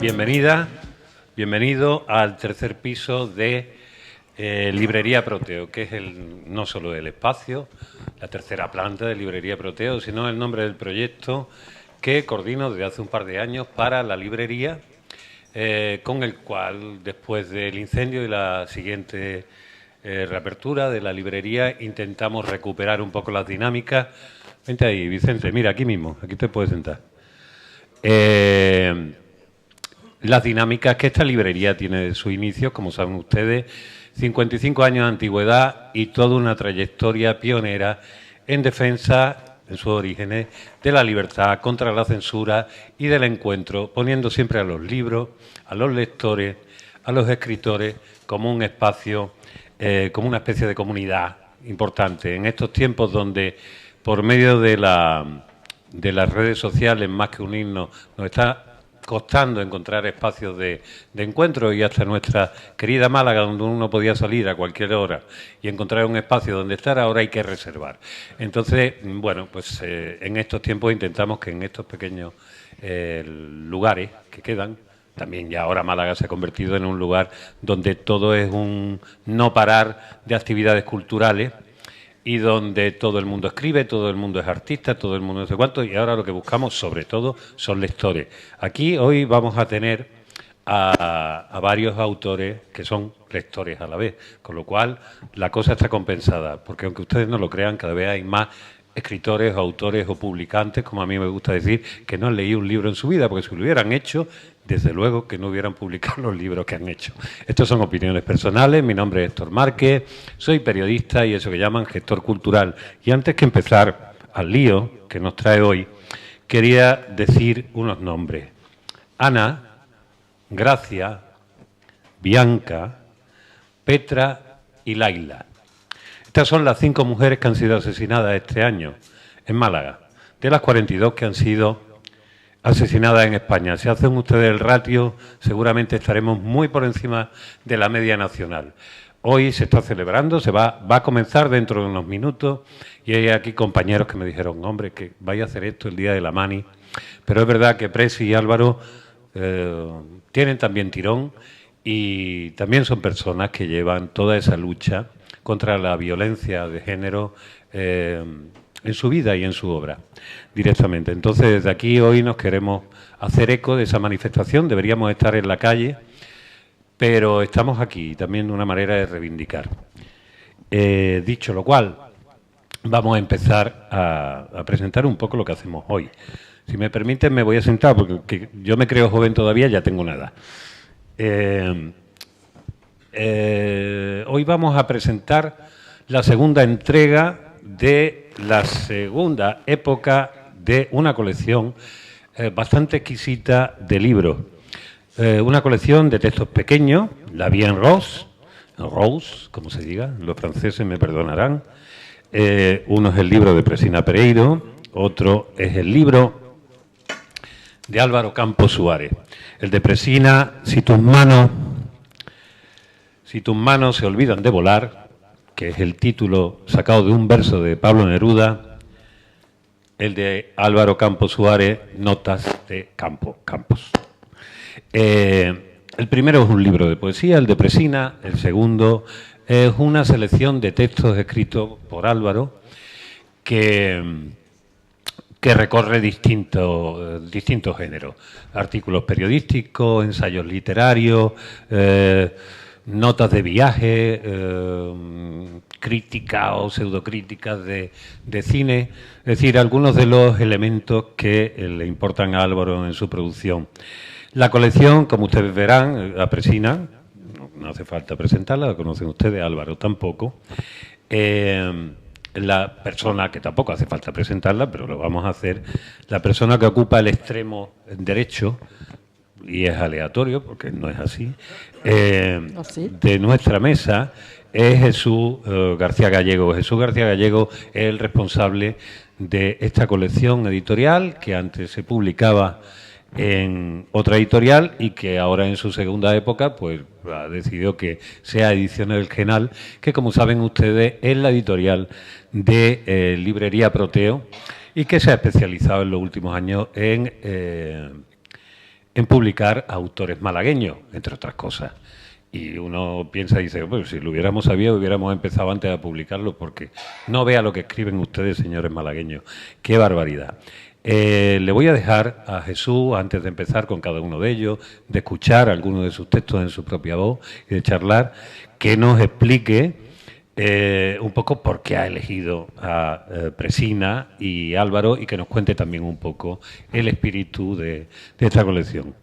Bienvenida, bienvenido al tercer piso de Librería Proteo, que es no solo el espacio, la tercera planta de Librería Proteo, sino el nombre del proyecto que coordino desde hace un par de años para la librería, con el cual, después del incendio y la siguiente reapertura de la librería, intentamos recuperar un poco las dinámicas. Vente ahí, Vicente, mira, aquí mismo, aquí te puedes sentar. Las dinámicas que esta librería tiene de sus inicios, como saben ustedes, 55 años de antigüedad y toda una trayectoria pionera en defensa, en sus orígenes, de la libertad, contra la censura y del encuentro, poniendo siempre a los libros, a los lectores, a los escritores como un espacio, como una especie de comunidad importante. En estos tiempos donde, por medio de las redes sociales, más que unirnos, nos está costando encontrar espacios de encuentro, y hasta nuestra querida Málaga, donde uno podía salir a cualquier hora y encontrar un espacio donde estar, ahora hay que reservar. Entonces, bueno, pues en estos tiempos intentamos que en estos pequeños lugares que quedan, también ya ahora Málaga se ha convertido en un lugar donde todo es un no parar de actividades culturales, y donde todo el mundo escribe, todo el mundo es artista, todo el mundo no sé cuánto, y ahora lo que buscamos, sobre todo, son lectores. Aquí hoy vamos a tener a varios autores que son lectores a la vez, con lo cual la cosa está compensada, porque aunque ustedes no lo crean, cada vez hay más escritores, autores o publicantes, como a mí me gusta decir, que no han leído un libro en su vida, porque si lo hubieran hecho, desde luego que no hubieran publicado los libros que han hecho. Estos son opiniones personales. Mi nombre es Héctor Márquez, soy periodista y eso que llaman gestor cultural. Y antes que empezar al lío que nos trae hoy, quería decir unos nombres. Ana, Gracia, Bianca, Petra y Laila. Estas son las 5 mujeres que han sido asesinadas este año en Málaga, de las 42 que han sido asesinadas en España. Si hacen ustedes el ratio, seguramente estaremos muy por encima de la media nacional. Hoy se está celebrando, va a comenzar dentro de unos minutos, y hay aquí compañeros que me dijeron, hombre, que vaya a hacer esto el día de la Mani. Pero es verdad que Presi y Álvaro tienen también tirón, y también son personas que llevan toda esa lucha contra la violencia de género en su vida y en su obra, directamente. Entonces, desde aquí hoy nos queremos hacer eco de esa manifestación. Deberíamos estar en la calle, pero estamos aquí también de una manera de reivindicar. Dicho lo cual, vamos a empezar a presentar un poco lo que hacemos hoy. Si me permiten, me voy a sentar, porque yo me creo joven todavía, ya tengo una edad. Hoy vamos a presentar la segunda entrega de la segunda época de una colección bastante exquisita de libros. Una colección de textos pequeños, la Vie en Rose, como se diga, los franceses me perdonarán. Uno es el libro de Presina Pereiro, otro es el libro de Álvaro Campos Suárez. El de Presina, si tus manos se olvidan de volar, que es el título sacado de un verso de Pablo Neruda. El de Álvaro Campos Suárez, Notas de Campos. El primero es un libro de poesía, el de Presina. El segundo es una selección de textos escritos por Álvaro que recorre distintos géneros. Artículos periodísticos, ensayos literarios, notas de viaje, críticas o pseudocríticas de cine, es decir, algunos de los elementos que le importan a Álvaro en su producción. La colección, como ustedes verán, la Presina, no hace falta presentarla, la conocen ustedes, Álvaro tampoco. La persona, que tampoco hace falta presentarla, pero lo vamos a hacer, la persona que ocupa el extremo derecho y es aleatorio, porque no es así, ¿Sí? de nuestra mesa es Jesús García Gallego. Jesús García Gallego es el responsable de esta colección editorial que antes se publicaba en otra editorial y que ahora en su segunda época pues ha decidido que sea Ediciones del Genal, que como saben ustedes es la editorial de Librería Proteo y que se ha especializado en los últimos años en publicar autores malagueños, entre otras cosas. Y uno piensa y dice, bueno, si lo hubiéramos sabido, hubiéramos empezado antes a publicarlo, porque no vea lo que escriben ustedes, señores malagueños. ¡Qué barbaridad! Le voy a dejar a Jesús, antes de empezar con cada uno de ellos, de escuchar algunos de sus textos en su propia voz y de charlar, que nos explique un poco por qué ha elegido a Presina y Álvaro y que nos cuente también un poco el espíritu de esta colección.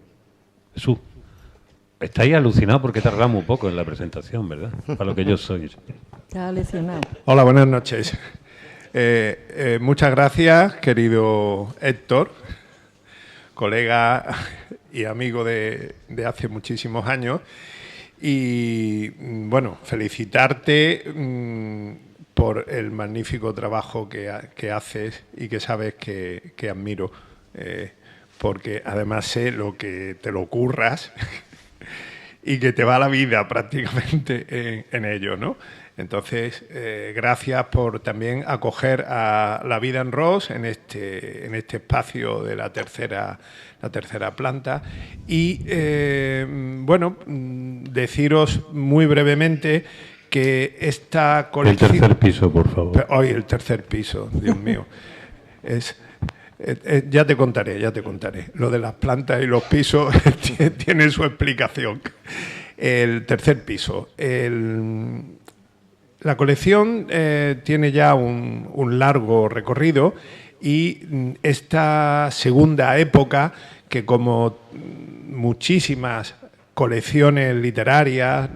Jesús. Estáis alucinados porque tardamos un poco en la presentación, ¿verdad? Para lo que yo soy. Está alucinado. Hola, buenas noches. Muchas gracias, querido Héctor, colega y amigo de hace muchísimos años. Y, bueno, felicitarte por el magnífico trabajo que haces y que sabes que admiro. Porque además sé lo que te lo curras y que te va la vida prácticamente en ello, ¿no? Entonces, gracias por también acoger a La Vida en Ros en este espacio de la tercera planta. Y, bueno, deciros muy brevemente que esta colección... El tercer piso, por favor. Hoy el tercer piso, Dios mío. Ya te contaré. Lo de las plantas y los pisos tiene su explicación. El tercer piso. La colección tiene ya un largo recorrido y esta segunda época, que como muchísimas colecciones literarias,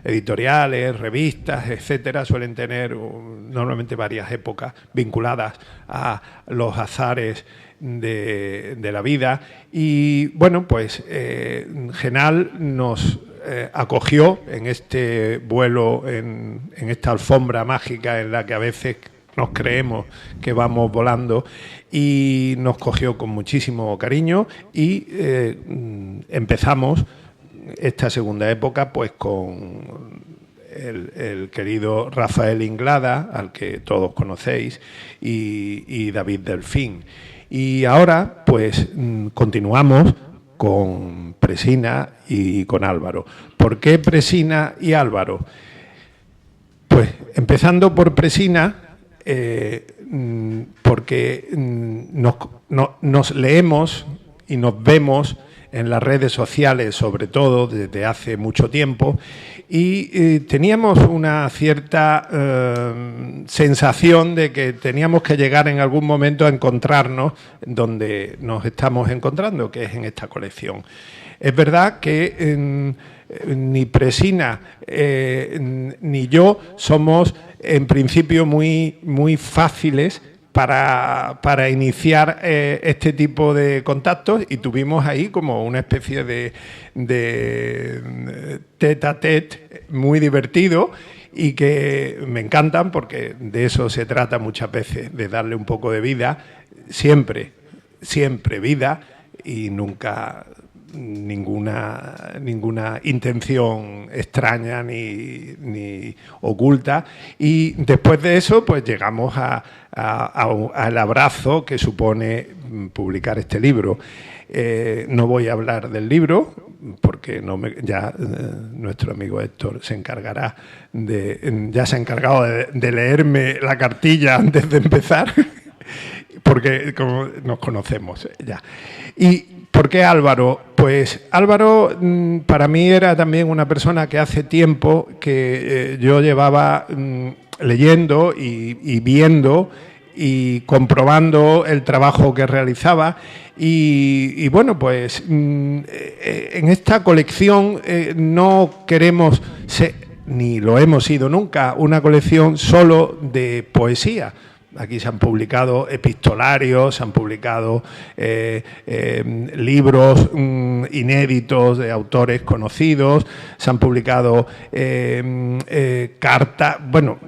editoriales, revistas, etcétera, suelen tener normalmente varias épocas vinculadas a los azares de la vida. Y bueno, pues Genal nos acogió en este vuelo, en esta alfombra mágica en la que a veces nos creemos que vamos volando, y nos cogió con muchísimo cariño y empezamos esta segunda época pues con el querido Rafael Inglada, al que todos conocéis, y David Delfín. Y ahora pues continuamos con Presina y con Álvaro. ¿Por qué Presina y Álvaro? Pues empezando por Presina, porque nos leemos y nos vemos en las redes sociales, sobre todo desde hace mucho tiempo, y teníamos una cierta sensación de que teníamos que llegar en algún momento a encontrarnos donde nos estamos encontrando, que es en esta colección. Es verdad que ni Presina ni yo somos en principio muy fáciles para iniciar este tipo de contactos, y tuvimos ahí como una especie de tete a tete muy divertido y que me encantan, porque de eso se trata muchas veces, de darle un poco de vida, siempre vida, y nunca ninguna intención extraña ni oculta. Y después de eso pues llegamos al abrazo que supone publicar este libro. No voy a hablar del libro porque nuestro amigo Héctor se encargará ya se ha encargado de leerme la cartilla antes de empezar porque como nos conocemos ya. ¿Y por qué Álvaro? Pues Álvaro para mí era también una persona que hace tiempo que yo llevaba leyendo y viendo y comprobando el trabajo que realizaba, y bueno, pues en esta colección no queremos ser, ni lo hemos sido nunca, una colección solo de poesía. aquí se han publicado epistolarios, se han publicado libros inéditos de autores conocidos, se han publicado cartas, bueno,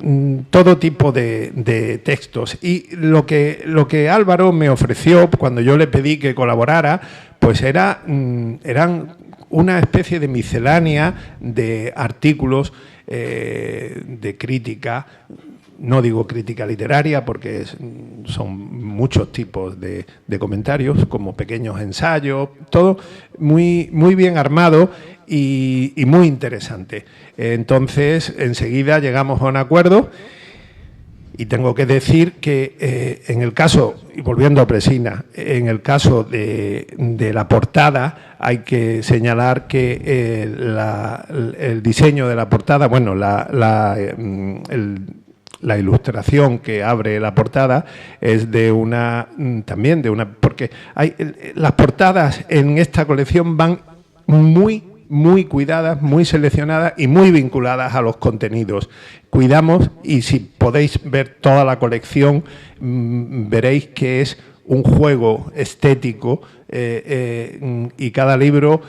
todo tipo de textos. Y lo que Álvaro me ofreció cuando yo le pedí que colaborara, pues eran una especie de miscelánea de artículos de crítica. No digo crítica literaria porque son muchos tipos de comentarios, como pequeños ensayos, todo muy, muy bien armado y muy interesante. Entonces, enseguida llegamos a un acuerdo y tengo que decir que en el caso, y volviendo a Presina, en el caso de la portada hay que señalar que el diseño de la portada, bueno, la ilustración que abre la portada es porque las portadas en esta colección van muy cuidadas, muy seleccionadas y muy vinculadas a los contenidos. Cuidamos, y si podéis ver toda la colección, veréis que es un juego estético y cada libro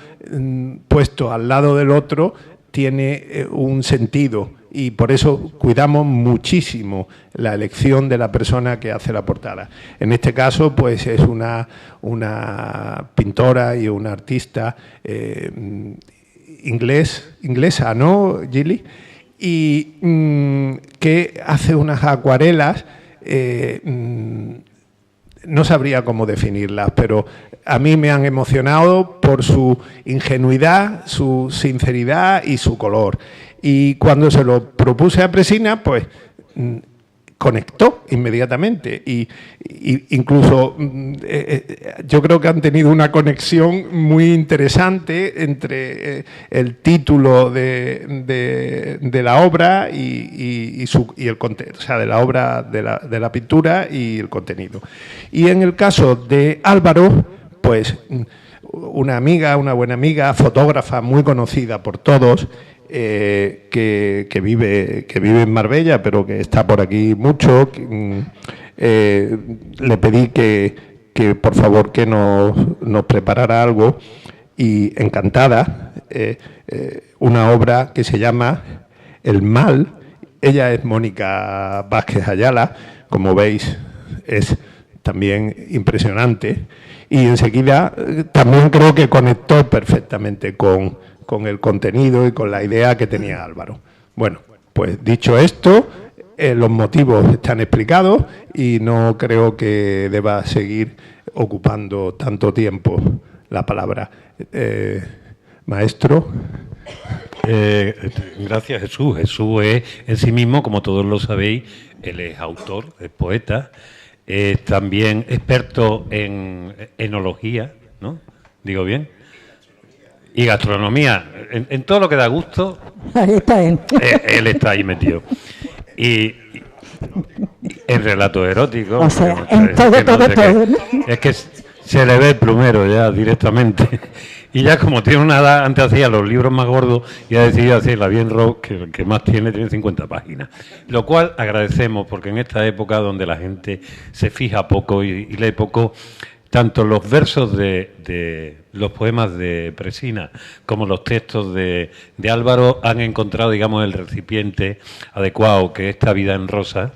puesto al lado del otro tiene un sentido. Y por eso cuidamos muchísimo la elección de la persona que hace la portada. En este caso, pues es una pintora y una artista inglesa, ¿no, Gilly? Y que hace unas acuarelas, no sabría cómo definirlas, pero a mí me han emocionado por su ingenuidad, su sinceridad y su color. Y cuando se lo propuse a Presina, pues conectó inmediatamente y incluso yo creo que han tenido una conexión muy interesante entre el título de la obra y el contenido, o sea, de la obra de la pintura y el contenido. Y en el caso de Álvaro, pues una buena amiga, fotógrafa muy conocida por todos, que vive en Marbella, pero que está por aquí mucho. Le pedí que por favor que nos preparara algo y encantada, una obra que se llama El Mal. Ella es Mónica Vázquez Ayala, como veis es también impresionante y enseguida también creo que conectó perfectamente con el contenido y con la idea que tenía Álvaro. Bueno, pues dicho esto, los motivos están explicados y no creo que deba seguir ocupando tanto tiempo la palabra. Maestro. Gracias, Jesús. Jesús es en sí mismo, como todos lo sabéis, él es autor, es poeta, es también experto en enología, ¿no? ¿Digo bien? Y gastronomía, en todo lo que da gusto, ahí está él. Él está ahí metido. Y en relatos eróticos, o sea, en todo. Es que se le ve el plumero ya directamente. Y ya como tiene una edad, antes hacía los libros más gordos y ha decidido hacer la bien rock, que el que más tiene 50 páginas. Lo cual agradecemos, porque en esta época donde la gente se fija poco y lee poco, tanto los versos de los poemas de Presina como los textos de Álvaro han encontrado, digamos, el recipiente adecuado, que Esta vida en rosa,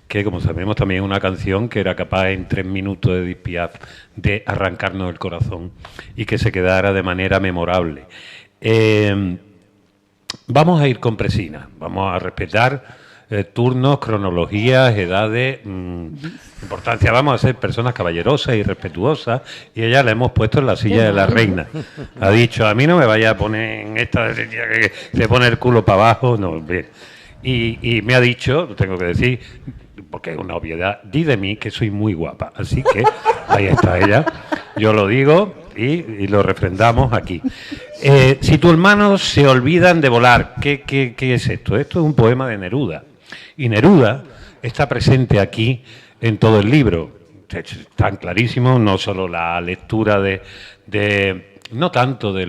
que como sabemos también es una canción que era capaz en 3 minutos de Edith Piaf de arrancarnos el corazón y que se quedara de manera memorable. Vamos a ir con Presina, vamos a respetar turnos, cronologías, edades, importancia. Vamos a ser personas caballerosas y respetuosas, y ella la hemos puesto en la silla de la reina. Ha dicho, a mí no me vaya a poner en esta que se pone el culo para abajo, no, bien. Y me ha dicho, lo tengo que decir, porque es una obviedad, di de mí que soy muy guapa. Así que ahí está ella. Yo lo digo y lo refrendamos aquí. Si tus manos se olvidan de volar, ¿qué es esto? Esto es un poema de Neruda. Y Neruda está presente aquí en todo el libro. Tan clarísimo, no solo la lectura no tanto de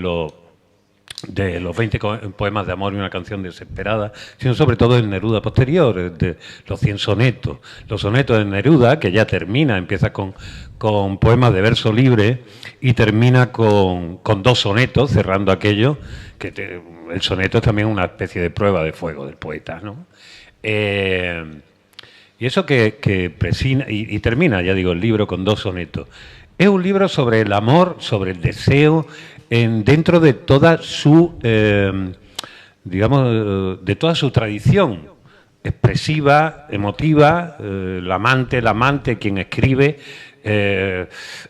de los 20 poemas de amor y una canción desesperada, sino sobre todo el Neruda posterior, de los 100 sonetos. Los sonetos de Neruda, que ya termina, empieza con poemas de verso libre y termina con 2 sonetos, cerrando aquello, el soneto es también una especie de prueba de fuego del poeta, ¿no? Y eso que presina, y termina, ya digo, el libro con 2 sonetos. Es un libro sobre el amor, sobre el deseo, dentro de toda su, digamos, de toda su tradición expresiva, emotiva, el amante, quien escribe,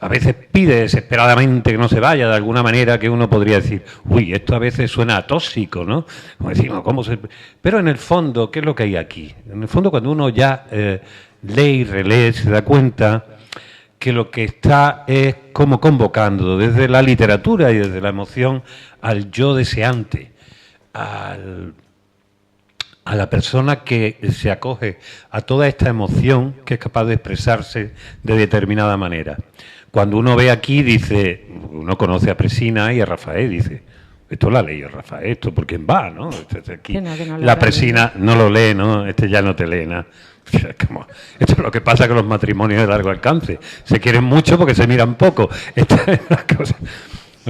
a veces pide desesperadamente que no se vaya, de alguna manera que uno podría decir, uy, esto a veces suena tóxico, ¿no? Como decimos, ¿cómo se...? Pero en el fondo, ¿qué es lo que hay aquí? En el fondo, cuando uno ya lee y relee, se da cuenta que lo que está es como convocando desde la literatura y desde la emoción al yo deseante, a la persona que se acoge a toda esta emoción que es capaz de expresarse de determinada manera. Cuando uno ve aquí, dice, uno conoce a Presina y a Rafael, dice, esto lo ha leído Rafael, esto por quién va, ¿no? Aquí. Que no La Presina no lo lee, ¿no? Este ya no te lee nada. Esto es lo que pasa con los matrimonios de largo alcance. Se quieren mucho porque se miran poco. Esta es la cosa.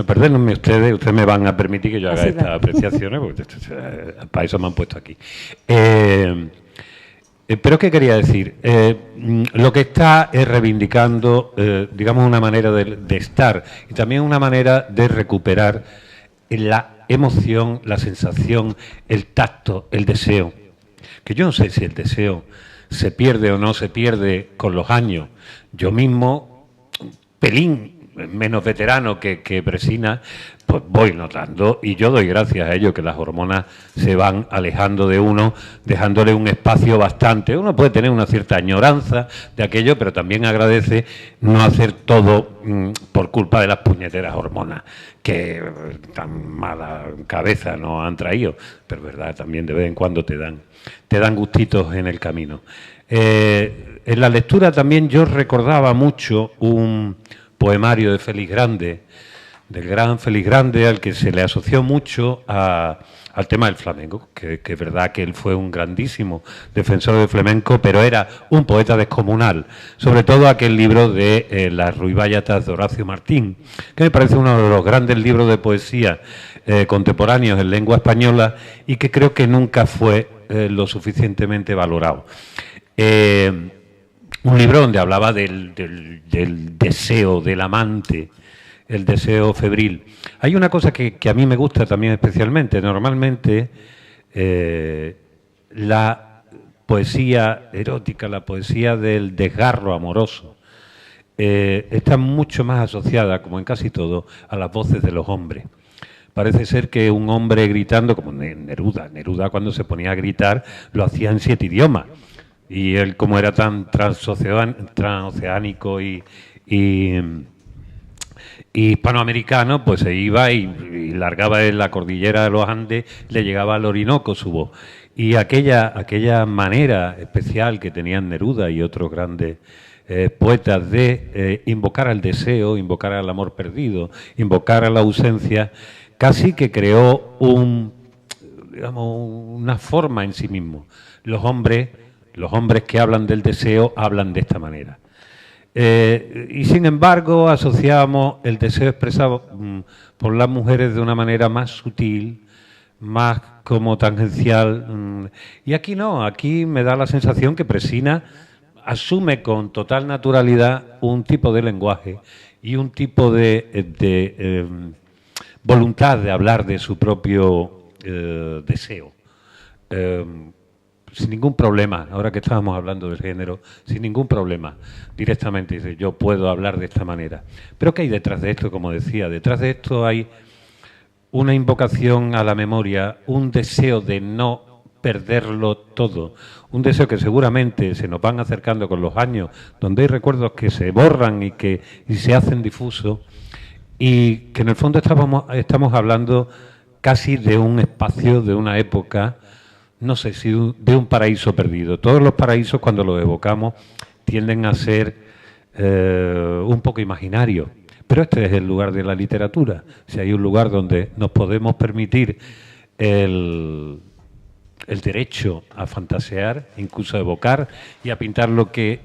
Perdónenme ustedes me van a permitir que yo haga estas apreciaciones, porque para eso me han puesto aquí. Pero ¿qué quería decir? Lo que está es reivindicando, digamos, una manera de estar y también una manera de recuperar la emoción, la sensación, el tacto, el deseo. Que yo no sé si el deseo se pierde o no se pierde con los años. Yo mismo, pelín menos veterano que Presina, pues voy notando, y yo doy gracias a ello, que las hormonas se van alejando de uno, dejándole un espacio bastante. Uno puede tener una cierta añoranza de aquello, pero también agradece no hacer todo por culpa de las puñeteras hormonas, que tan mala cabeza nos han traído, pero verdad, también de vez en cuando te dan gustitos en el camino. En la lectura también yo recordaba mucho un poemario de Félix Grande, del gran Félix Grande, al que se le asoció mucho al tema del flamenco, que es verdad que él fue un grandísimo defensor del flamenco, pero era un poeta descomunal, sobre todo aquel libro de Las Ruibállatas de Horacio Martín, que me parece uno de los grandes libros de poesía contemporáneos en lengua española y que creo que nunca fue lo suficientemente valorado. Un libro donde hablaba del deseo, del amante, el deseo febril. Hay una cosa que a mí me gusta también especialmente. Normalmente la poesía erótica, la poesía del desgarro amoroso, está mucho más asociada, como en casi todo, a las voces de los hombres. Parece ser que un hombre gritando, como Neruda cuando se ponía a gritar lo hacía en 7 idiomas. Y él, como era tan transoceánico y hispanoamericano, pues se iba y largaba en la cordillera de los Andes, le llegaba al Orinoco su voz. Y aquella manera especial que tenían Neruda y otros grandes poetas de invocar al deseo, invocar al amor perdido, invocar a la ausencia, casi que creó una forma en sí mismo. Los hombres que hablan del deseo hablan de esta manera. Y sin embargo asociamos el deseo expresado por las mujeres de una manera más sutil, más como tangencial. Y aquí no, aquí me da la sensación que Presina asume con total naturalidad un tipo de lenguaje y un tipo de voluntad de hablar de su propio deseo. Sin ningún problema, ahora que estábamos hablando del género, sin ningún problema, directamente dice, yo puedo hablar de esta manera. Pero ¿qué hay detrás de esto? Como decía, detrás de esto hay una invocación a la memoria, un deseo de no perderlo todo, un deseo que seguramente se nos van acercando con los años, donde hay recuerdos que se borran y se hacen difusos, y que en el fondo estamos hablando casi de un espacio, de una época, no sé si de un paraíso perdido. Todos los paraísos, cuando los evocamos, tienden a ser un poco imaginarios, Pero este es el lugar de la literatura. Si hay un lugar donde nos podemos permitir el derecho a fantasear, incluso a evocar y a pintar lo que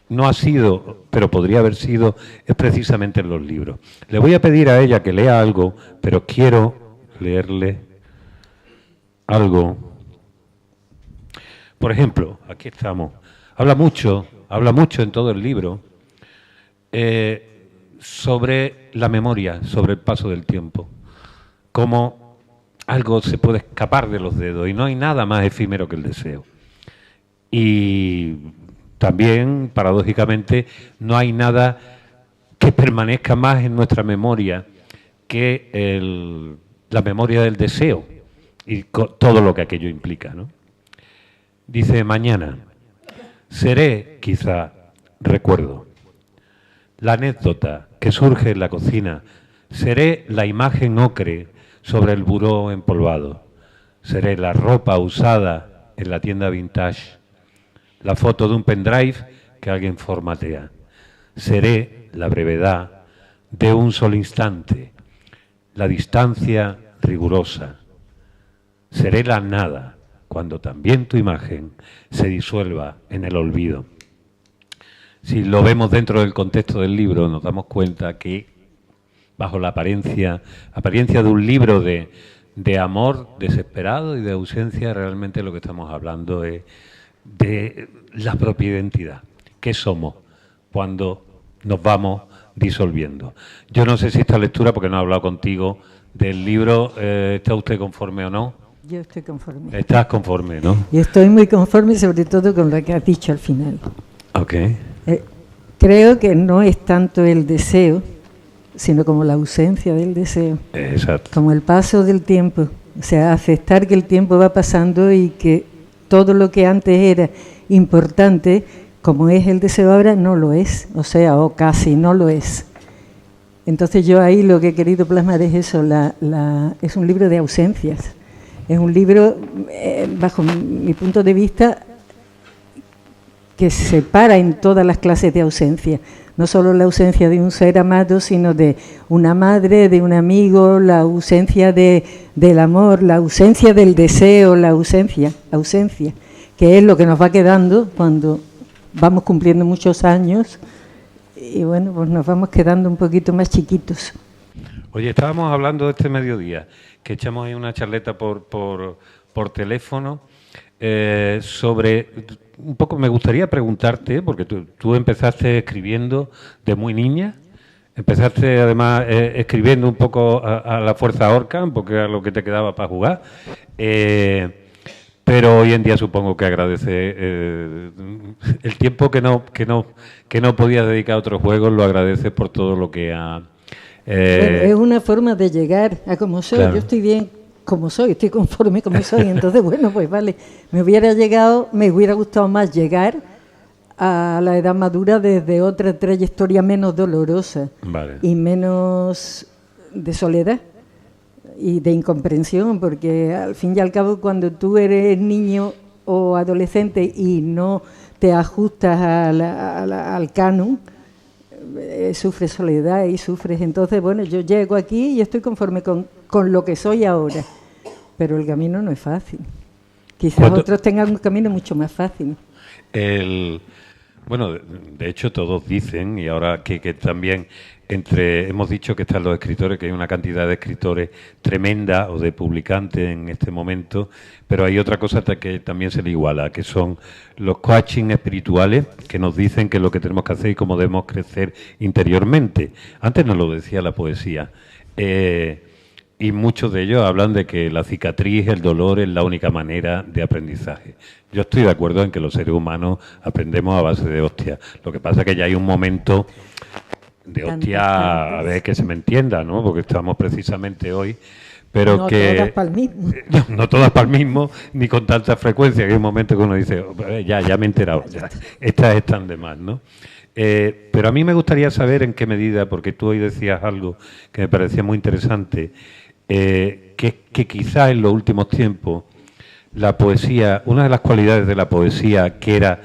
no ha sido, pero podría haber sido, es precisamente en los libros. Le voy a pedir a ella que lea algo, pero quiero leerle algo. Por ejemplo, aquí estamos. Habla mucho en todo el libro sobre la memoria, sobre el paso del tiempo. Cómo algo se puede escapar de los dedos y no hay nada más efímero que el deseo. Y también, paradójicamente, no hay nada que permanezca más en nuestra memoria que la memoria del deseo y todo lo que aquello implica, ¿no? Dice, mañana seré, quizá, recuerdo, la anécdota que surge en la cocina, seré la imagen ocre sobre el buró empolvado, seré la ropa usada en la tienda vintage, la foto de un pendrive que alguien formatea, seré la brevedad de un solo instante, la distancia rigurosa, seré la nada cuando también tu imagen se disuelva en el olvido. Si lo vemos dentro del contexto del libro, nos damos cuenta que bajo la apariencia de un libro de amor desesperado y de ausencia, realmente lo que estamos hablando es de la propia identidad. ¿Qué somos cuando nos vamos disolviendo? Yo no sé si esta lectura, porque no he hablado contigo del libro, ¿está usted conforme o no? Yo estoy conforme. Estás conforme, ¿no? Y estoy muy conforme, sobre todo con lo que has dicho al final. Ok. Creo que no es tanto el deseo, sino como la ausencia del deseo. Exacto. Como el paso del tiempo. O sea, aceptar que el tiempo va pasando y que todo lo que antes era importante, como es el deseo ahora, no lo es. O sea, o casi no lo es. Entonces yo ahí lo que he querido plasmar es eso, es un libro de ausencias. Es un libro, bajo mi punto de vista, que se separa en todas las clases de ausencia. No solo la ausencia de un ser amado, sino de una madre, de un amigo, la ausencia del amor, la ausencia del deseo, la ausencia, que es lo que nos va quedando cuando vamos cumpliendo muchos años y bueno, pues nos vamos quedando un poquito más chiquitos. Oye, estábamos hablando de este mediodía, que echamos ahí una charleta por teléfono, sobre, un poco me gustaría preguntarte, porque tú empezaste escribiendo de muy niña, empezaste además escribiendo un poco a la fuerza Orcan, porque era lo que te quedaba para jugar, pero hoy en día supongo que agradece el tiempo que no podías dedicar a otros juegos, lo agradeces por todo lo que ha... Bueno, es una forma de llegar a como soy. Claro. Yo estoy bien como soy, estoy conforme como soy. Entonces, bueno, pues vale. Me hubiera gustado más llegar a la edad madura desde otra trayectoria menos dolorosa, vale, y menos de soledad y de incomprensión, porque al fin y al cabo cuando tú eres niño o adolescente y no te ajustas al canon, sufres soledad y sufres. Entonces, bueno, yo llego aquí y estoy conforme con lo que soy ahora, pero el camino no es fácil. Quizás otros tengan un camino mucho más fácil. Bueno, de hecho todos dicen, y ahora que también hemos dicho que están los escritores, que hay una cantidad de escritores tremenda o de publicantes en este momento, pero hay otra cosa que también se le iguala, que son los coaching espirituales, que nos dicen que es lo que tenemos que hacer y cómo debemos crecer interiormente. Antes nos lo decía la poesía, y muchos de ellos hablan de que la cicatriz, el dolor es la única manera de aprendizaje. Yo estoy de acuerdo en que los seres humanos aprendemos a base de hostia. Lo que pasa es que ya hay un momento de hostia, a ver que se me entienda, ¿no? Porque estamos precisamente hoy, pero no que... todas para el mismo. No todas para el mismo, ni con tanta frecuencia, que hay un momento que uno dice, ya me he enterado, ya, estas están de más, ¿no? Pero a mí me gustaría saber en qué medida, porque tú hoy decías algo que me parecía muy interesante, que quizá en los últimos tiempos la poesía, una de las cualidades de la poesía que era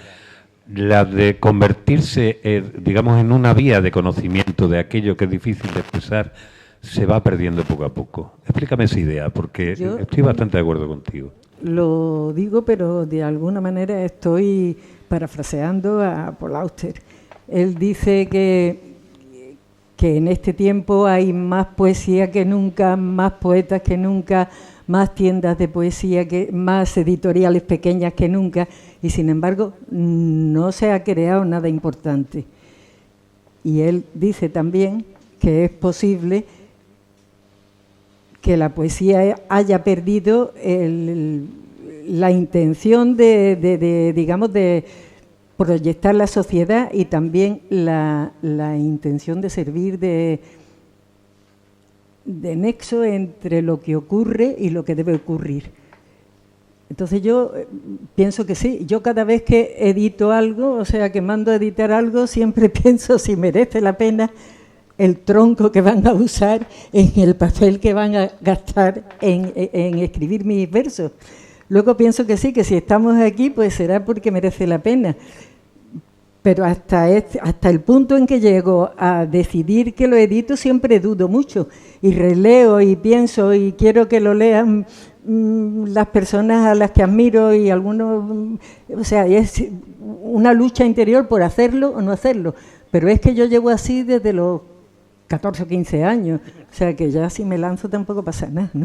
la de convertirse, digamos, en una vía de conocimiento de aquello que es difícil de expresar, se va perdiendo poco a poco. Explícame esa idea, porque Yo estoy bastante de acuerdo contigo. lo digo, pero de alguna manera estoy parafraseando a Paul Auster. Él dice que en este tiempo hay más poesía que nunca, más poetas que nunca, más tiendas de poesía, más editoriales pequeñas que nunca, y sin embargo no se ha creado nada importante. Y él dice también que es posible que la poesía haya perdido la intención digamos, de proyectar la sociedad y también la intención de servir de nexo entre lo que ocurre y lo que debe ocurrir. Entonces yo pienso que sí. Yo cada vez que edito algo, o sea, que mando a editar algo, siempre pienso si merece la pena el tronco que van a usar en el papel que van a gastar en escribir mis versos. Luego pienso que sí, que si estamos aquí, pues será porque merece la pena. Pero hasta el punto en que llego a decidir que lo edito, siempre dudo mucho. Y releo y pienso y quiero que lo lean las personas a las que admiro y algunos... O sea, es una lucha interior por hacerlo o no hacerlo. Pero es que yo llevo así desde los 14 o 15 años. O sea, que ya si me lanzo tampoco pasa nada, ¿no?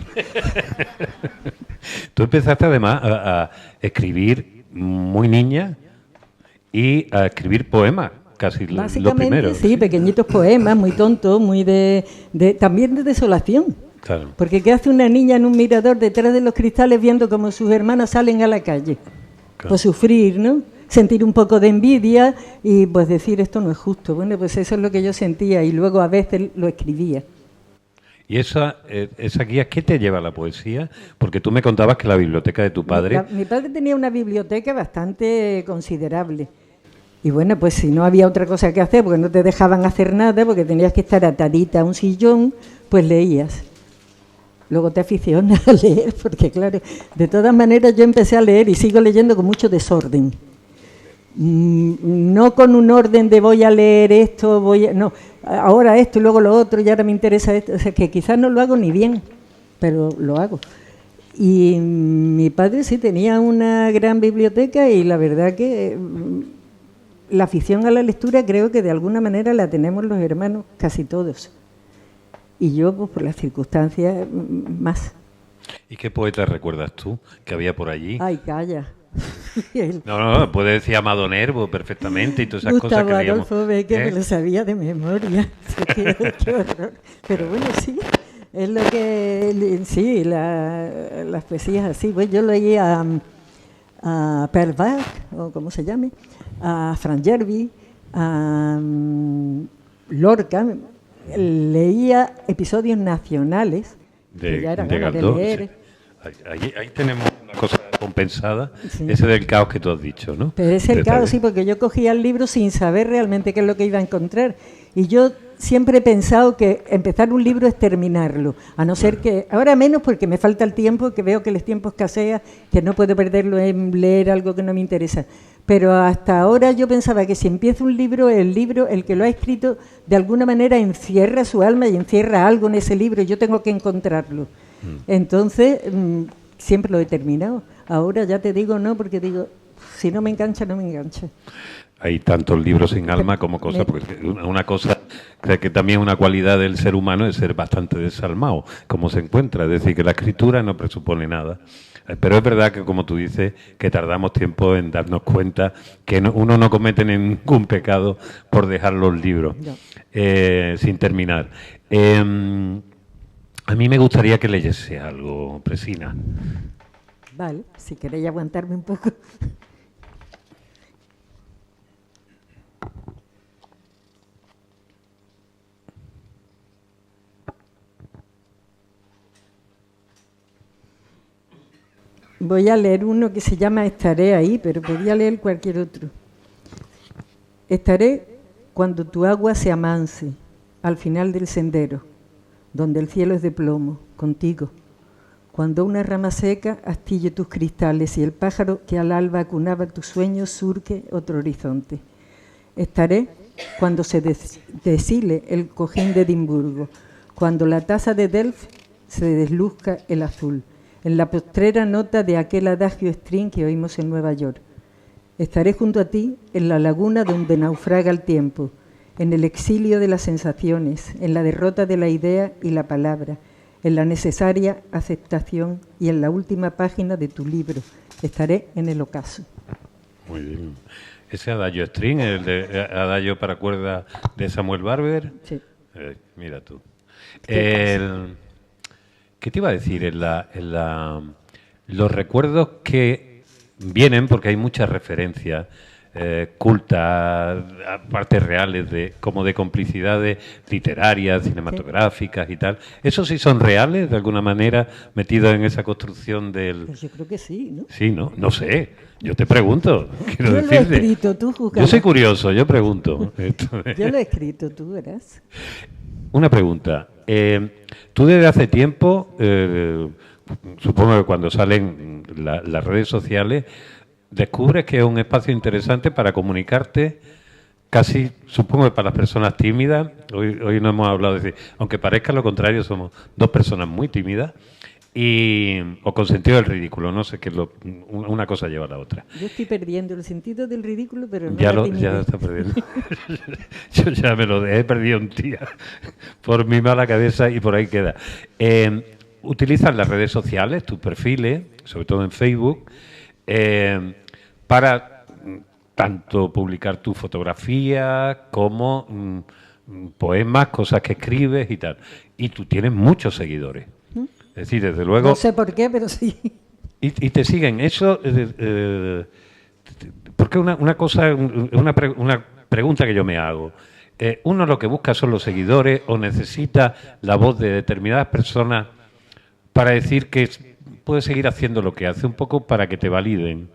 Tú empezaste además a escribir muy niña y a escribir poemas, casi lo primero. Sí, pequeñitos poemas, muy tontos, muy también de desolación. Claro. Porque ¿qué hace una niña en un mirador detrás de los cristales viendo cómo sus hermanas salen a la calle? Claro. Pues sufrir, ¿no? Sentir un poco de envidia y pues decir esto no es justo. Bueno, pues eso es lo que yo sentía y luego a veces lo escribía. ¿Y esa guía qué te lleva a la poesía? Porque tú me contabas que la biblioteca de tu padre... Mi padre tenía una biblioteca bastante considerable. Y bueno, pues si no había otra cosa que hacer, porque no te dejaban hacer nada, porque tenías que estar atadita a un sillón, pues leías. Luego te aficionas a leer, porque claro, de todas maneras yo empecé a leer y sigo leyendo con mucho desorden. No con un orden de voy a leer esto, no, ahora esto y luego lo otro y ahora me interesa esto. O sea, que quizás no lo hago ni bien, pero lo hago. Y mi padre sí tenía una gran biblioteca y la verdad que la afición a la lectura creo que de alguna manera la tenemos los hermanos casi todos. Y yo, pues por las circunstancias, más. ¿Y qué poeta recuerdas tú que había por allí? Ay, calla. No, puede decir Amado Nervo perfectamente y todas esas cosas que leíamos. Gustavo Adolfo Bécquer, me lo sabía de memoria. Qué horror. Pero bueno, sí, es lo que... Sí, las poesías así. Pues yo leía a Pervac, o como se llame, a Frank Jervis, a Lorca. Leía episodios nacionales, que ya eran ganas de leer. Sí. Ahí tenemos una cosa compensada, Sí. ese del caos que tú has dicho, ¿no? Pero es el caos, sí, porque yo cogía el libro sin saber realmente qué es lo que iba a encontrar. Y yo siempre he pensado que empezar un libro es terminarlo, a no ser que, ahora menos porque me falta el tiempo, que veo que el tiempo escasea, que no puedo perderlo en leer algo que no me interesa. Pero hasta ahora yo pensaba que si empiezo un libro, el que lo ha escrito, de alguna manera encierra su alma y encierra algo en ese libro y yo tengo que encontrarlo. Entonces, siempre lo he terminado. Ahora ya te digo no, porque digo, si no me engancha, no me engancha. Hay tantos libros sin alma como cosas, porque una cosa que también es una cualidad del ser humano es ser bastante desalmado, como se encuentra, es decir, que la escritura no presupone nada. Pero es verdad que, como tú dices, que tardamos tiempo en darnos cuenta que uno no comete ningún pecado por dejar los libros sin terminar. A mí me gustaría que leyese algo, Presina. Vale, si queréis aguantarme un poco. Voy a leer uno que se llama Estaré ahí, pero podría leer cualquier otro. Estaré cuando tu agua se amanse, al final del sendero, donde el cielo es de plomo, contigo. Cuando una rama seca astille tus cristales y el pájaro que al alba acunaba tus sueños surque otro horizonte. Estaré cuando se deshile el cojín de Edimburgo, cuando la taza de Delft se desluzca el azul, en la postrera nota de aquel adagio string que oímos en Nueva York. Estaré junto a ti en la laguna donde naufraga el tiempo, en el exilio de las sensaciones, en la derrota de la idea y la palabra, en la necesaria aceptación y en la última página de tu libro. Estaré en el ocaso. Muy bien. Ese adagio string, el de adagio para cuerda de Samuel Barber. Sí. Mira tú. ¿Qué te iba a decir? Los recuerdos que vienen, porque hay muchas referencias cultas, partes reales como de complicidades literarias, cinematográficas y tal. ¿Esos sí son reales, de alguna manera, metidos en esa construcción del...? Pues yo creo que sí, ¿no? Sí, ¿no? No sé. Yo te pregunto. Quiero Yo lo he decirte. escrito, tú juzgas. Yo soy curioso, yo pregunto. Yo lo he escrito, tú verás. Una pregunta. Tú desde hace tiempo, supongo que cuando salen las redes sociales, descubres que es un espacio interesante para comunicarte, casi, supongo que para las personas tímidas. Hoy no hemos hablado de decir, aunque parezca lo contrario, somos dos personas muy tímidas, o con sentido del ridículo, no sé qué una cosa lleva a la otra. Yo estoy perdiendo el sentido del ridículo, pero no Ya la lo timidez. está perdiendo. Yo ya me lo he perdido un día por mi mala cabeza y por ahí queda. Utilizas las redes sociales, tus perfiles, sobre todo en Facebook, para tanto publicar tu fotografía como poemas, cosas que escribes y tal. Y tú tienes muchos seguidores. Es decir, desde luego... No sé por qué, pero sí. Y te siguen. Eso... porque una cosa, una pregunta que yo me hago. ¿Uno lo que busca son los seguidores o necesita la voz de determinadas personas para decir que puede seguir haciendo lo que hace, un poco para que te validen?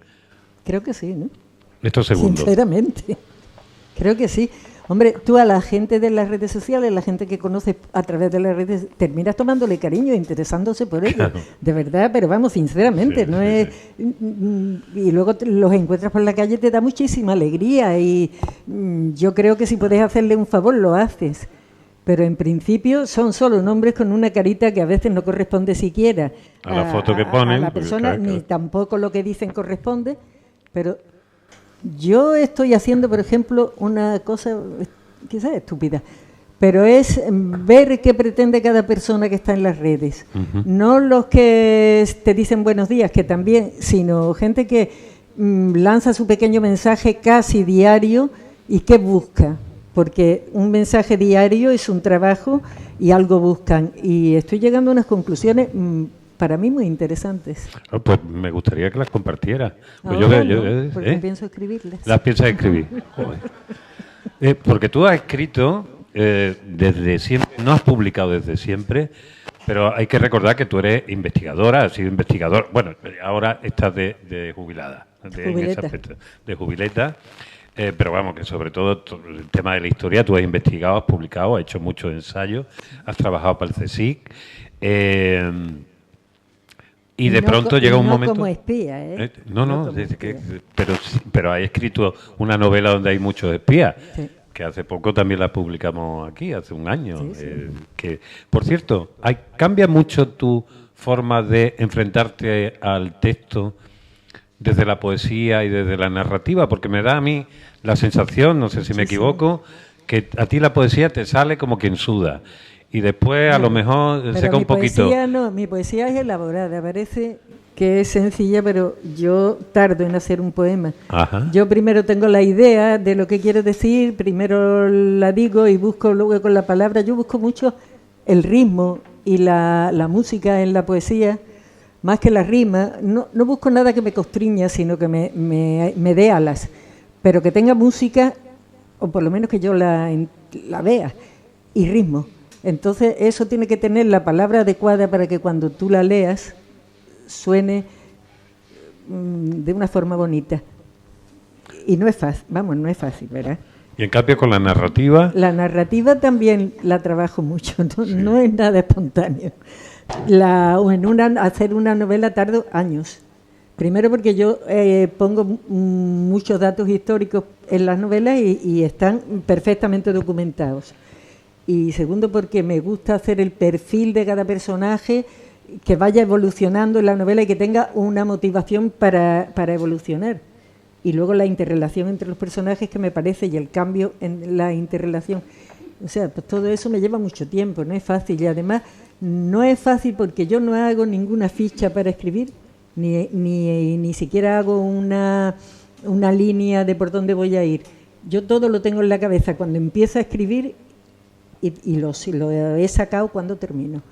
Creo que sí, ¿no? Estos segundos. Sinceramente. Creo que sí. Hombre, tú a la gente de las redes sociales, la gente que conoces a través de las redes, terminas tomándole cariño e interesándose por ellos. Claro. De verdad, pero vamos, sinceramente, Sí, no sí, es... Y luego los encuentras por la calle, te da muchísima alegría y yo creo que si puedes hacerle un favor, lo haces. Pero en principio son solo nombres con una carita que a veces no corresponde siquiera A la foto que ponen, a la porque, persona, claro. ni tampoco lo que dicen corresponde, pero... Yo estoy haciendo, por ejemplo, una cosa quizás estúpida, pero es ver qué pretende cada persona que está en las redes. No los que te dicen buenos días, que también, sino gente que lanza su pequeño mensaje casi diario y qué busca. Porque un mensaje diario es un trabajo y algo buscan. Y estoy llegando a unas conclusiones para mí muy interesantes. Pues me gustaría que las compartieras. Pues Ahora no, porque ¿eh? pienso escribirlas. Las piensas escribir. Joder. Porque tú has escrito desde siempre, no has publicado desde siempre, pero hay que recordar que tú eres investigadora, has sido investigador. Bueno, ahora estás de jubilada, en ese aspecto, de jubileta. Pero vamos, que sobre todo el tema de la historia, tú has investigado, has publicado, has hecho muchos ensayos, has trabajado para el CSIC. Y de pronto llega un momento... No como espía, ¿eh? No, pero hay escrito una novela donde hay muchos espías, sí. Que hace poco también la publicamos aquí, hace un año. Sí, sí. Que, por cierto, ¿cambia mucho tu forma de enfrentarte al texto desde la poesía y desde la narrativa? Porque me da a mí la sensación, no sé si me equivoco, que a ti la poesía te sale como quien suda. Y después a lo mejor seca un poquito. Mi poesía es elaborada, parece que es sencilla, pero yo tardo en hacer un poema. Ajá. Yo primero tengo la idea de lo que quiero decir, primero la digo y busco luego con la palabra. Yo busco mucho el ritmo y la música en la poesía, más que la rima. No busco nada que me constriña, sino que me dé alas, pero que tenga música, o por lo menos que yo la vea, y ritmo. Entonces eso tiene que tener la palabra adecuada para que cuando tú la leas suene de una forma bonita. Y no es fácil, no es fácil, ¿verdad? Y en cambio con la narrativa... La narrativa también la trabajo mucho, no es nada espontáneo. Hacer una novela tardo años. Primero porque yo pongo muchos datos históricos en las novelas y están perfectamente documentados. Y segundo porque me gusta hacer el perfil de cada personaje, que vaya evolucionando en la novela y que tenga una motivación para evolucionar. Y luego la interrelación entre los personajes, que me parece, y el cambio en la interrelación. O sea, pues todo eso me lleva mucho tiempo, no es fácil. Y además no es fácil porque yo no hago ninguna ficha para escribir, ni siquiera hago una línea de por dónde voy a ir. Yo todo lo tengo en la cabeza cuando empiezo a escribir y lo he sacado cuando termino.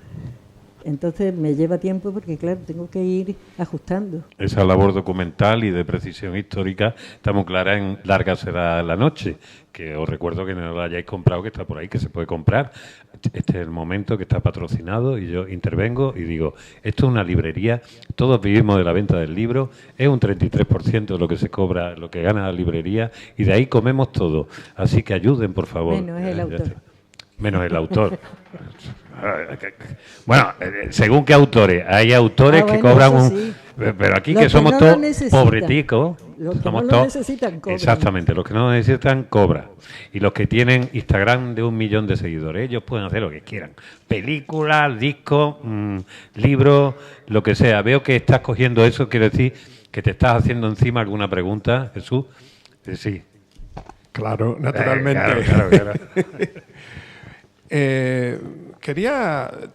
Entonces me lleva tiempo porque, claro, tengo que ir ajustando. Esa labor documental y de precisión histórica está muy clara en Larga será la noche, que os recuerdo que no la hayáis comprado, que está por ahí, que se puede comprar. Este es el momento que está patrocinado y yo intervengo y digo, esto es una librería, todos vivimos de la venta del libro, es un 33% de lo que se cobra, lo que gana la librería, y de ahí comemos todo. Así que ayuden, por favor. Menos el autor. Menos el autor. Bueno, según qué autores. Hay autores que cobran sí. Pero aquí Los que somos no todos necesitan. pobreticos. Los que somos no todos, lo necesitan, cobran. Exactamente, los que no lo necesitan, cobran. Y los que tienen Instagram de 1 millón de seguidores, ellos pueden hacer lo que quieran. Películas, discos, libros, lo que sea. Veo que estás cogiendo eso, quiere decir que te estás haciendo encima alguna pregunta, Jesús. Sí. Claro, naturalmente. Claro.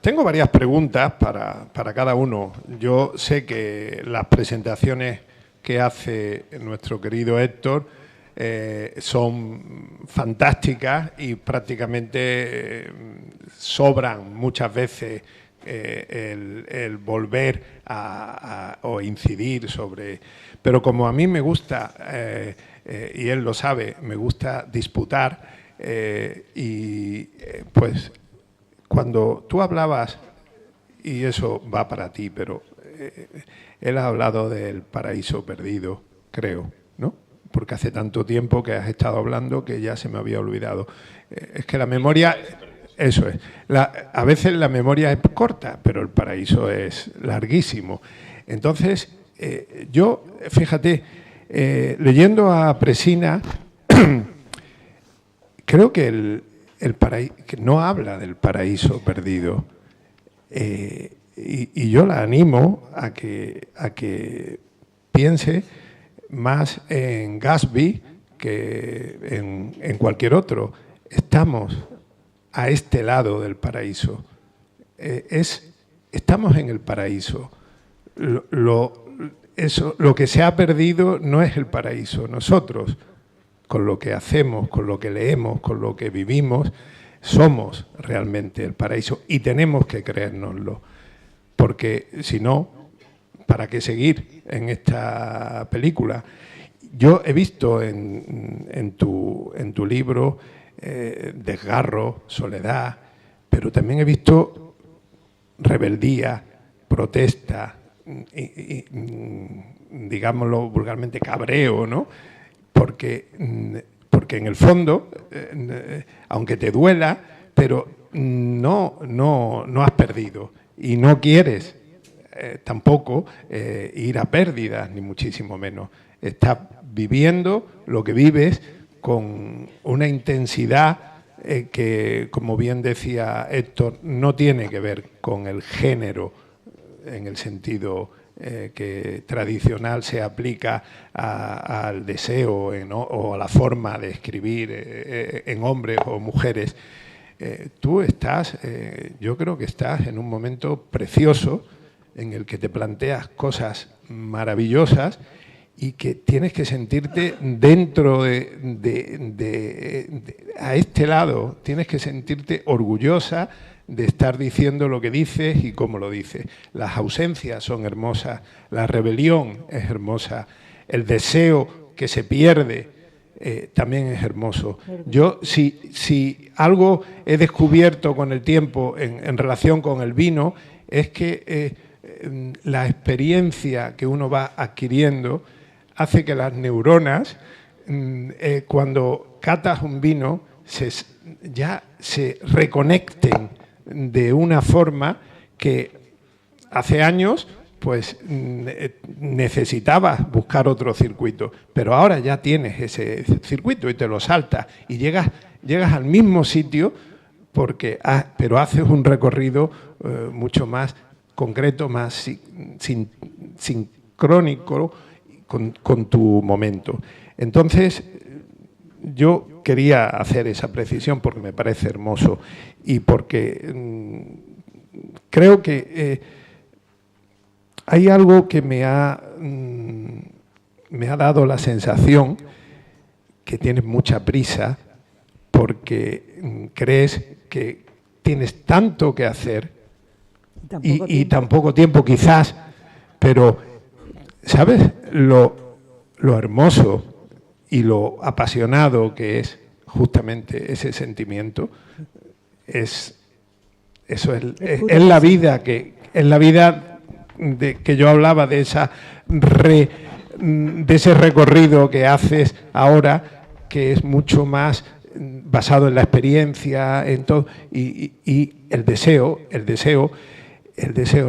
Tengo varias preguntas para cada uno. Yo sé que las presentaciones que hace nuestro querido Héctor son fantásticas y prácticamente sobran muchas veces el volver o incidir sobre... Pero como a mí me gusta, y él lo sabe, me gusta disputar, pues cuando tú hablabas, y eso va para ti, pero él ha hablado del paraíso perdido, creo, ¿no? Porque hace tanto tiempo que has estado hablando que ya se me había olvidado. Es que la memoria, eso es, a veces la memoria es corta, pero el paraíso es larguísimo. Entonces, yo, fíjate, leyendo a Presina, creo que el paraíso no habla del paraíso perdido, y yo la animo a que piense más en Gatsby que en cualquier otro. Estamos a este lado del paraíso, estamos en el paraíso. Lo que se ha perdido no es el paraíso. Nosotros, con lo que hacemos, con lo que leemos, con lo que vivimos, somos realmente el paraíso y tenemos que creérnoslo, porque si no, ¿para qué seguir en esta película? Yo he visto en tu libro desgarro, soledad, pero también he visto rebeldía, protesta, y, digámoslo vulgarmente, cabreo, ¿no? Porque en el fondo, aunque te duela, pero no has perdido y no quieres tampoco ir a pérdidas, ni muchísimo menos. Estás viviendo lo que vives con una intensidad que, como bien decía Héctor, no tiene que ver con el género en el sentido que tradicional se aplica al deseo o a la forma de escribir en hombres o mujeres. Tú estás, yo creo que estás en un momento precioso en el que te planteas cosas maravillosas y que tienes que sentirte dentro a este lado, tienes que sentirte orgullosa de estar diciendo lo que dices y cómo lo dices. Las ausencias son hermosas, la rebelión es hermosa, el deseo que se pierde también es hermoso. Yo, si algo he descubierto con el tiempo en relación con el vino, es que la experiencia que uno va adquiriendo hace que las neuronas, cuando catas un vino, ya se reconecten de una forma que hace años pues necesitabas buscar otro circuito, pero ahora ya tienes ese circuito y te lo saltas y llegas al mismo sitio pero haces un recorrido mucho más concreto, más sincrónico con tu momento. Entonces, yo quería hacer esa precisión porque me parece hermoso y porque creo que hay algo que me ha dado la sensación que tienes mucha prisa porque crees que tienes tanto que hacer y tan poco tiempo quizás, pero ¿sabes lo hermoso y lo apasionado que es justamente ese sentimiento? Es la vida que yo hablaba, de ese recorrido que haces ahora, que es mucho más basado en la experiencia, en todo, y el deseo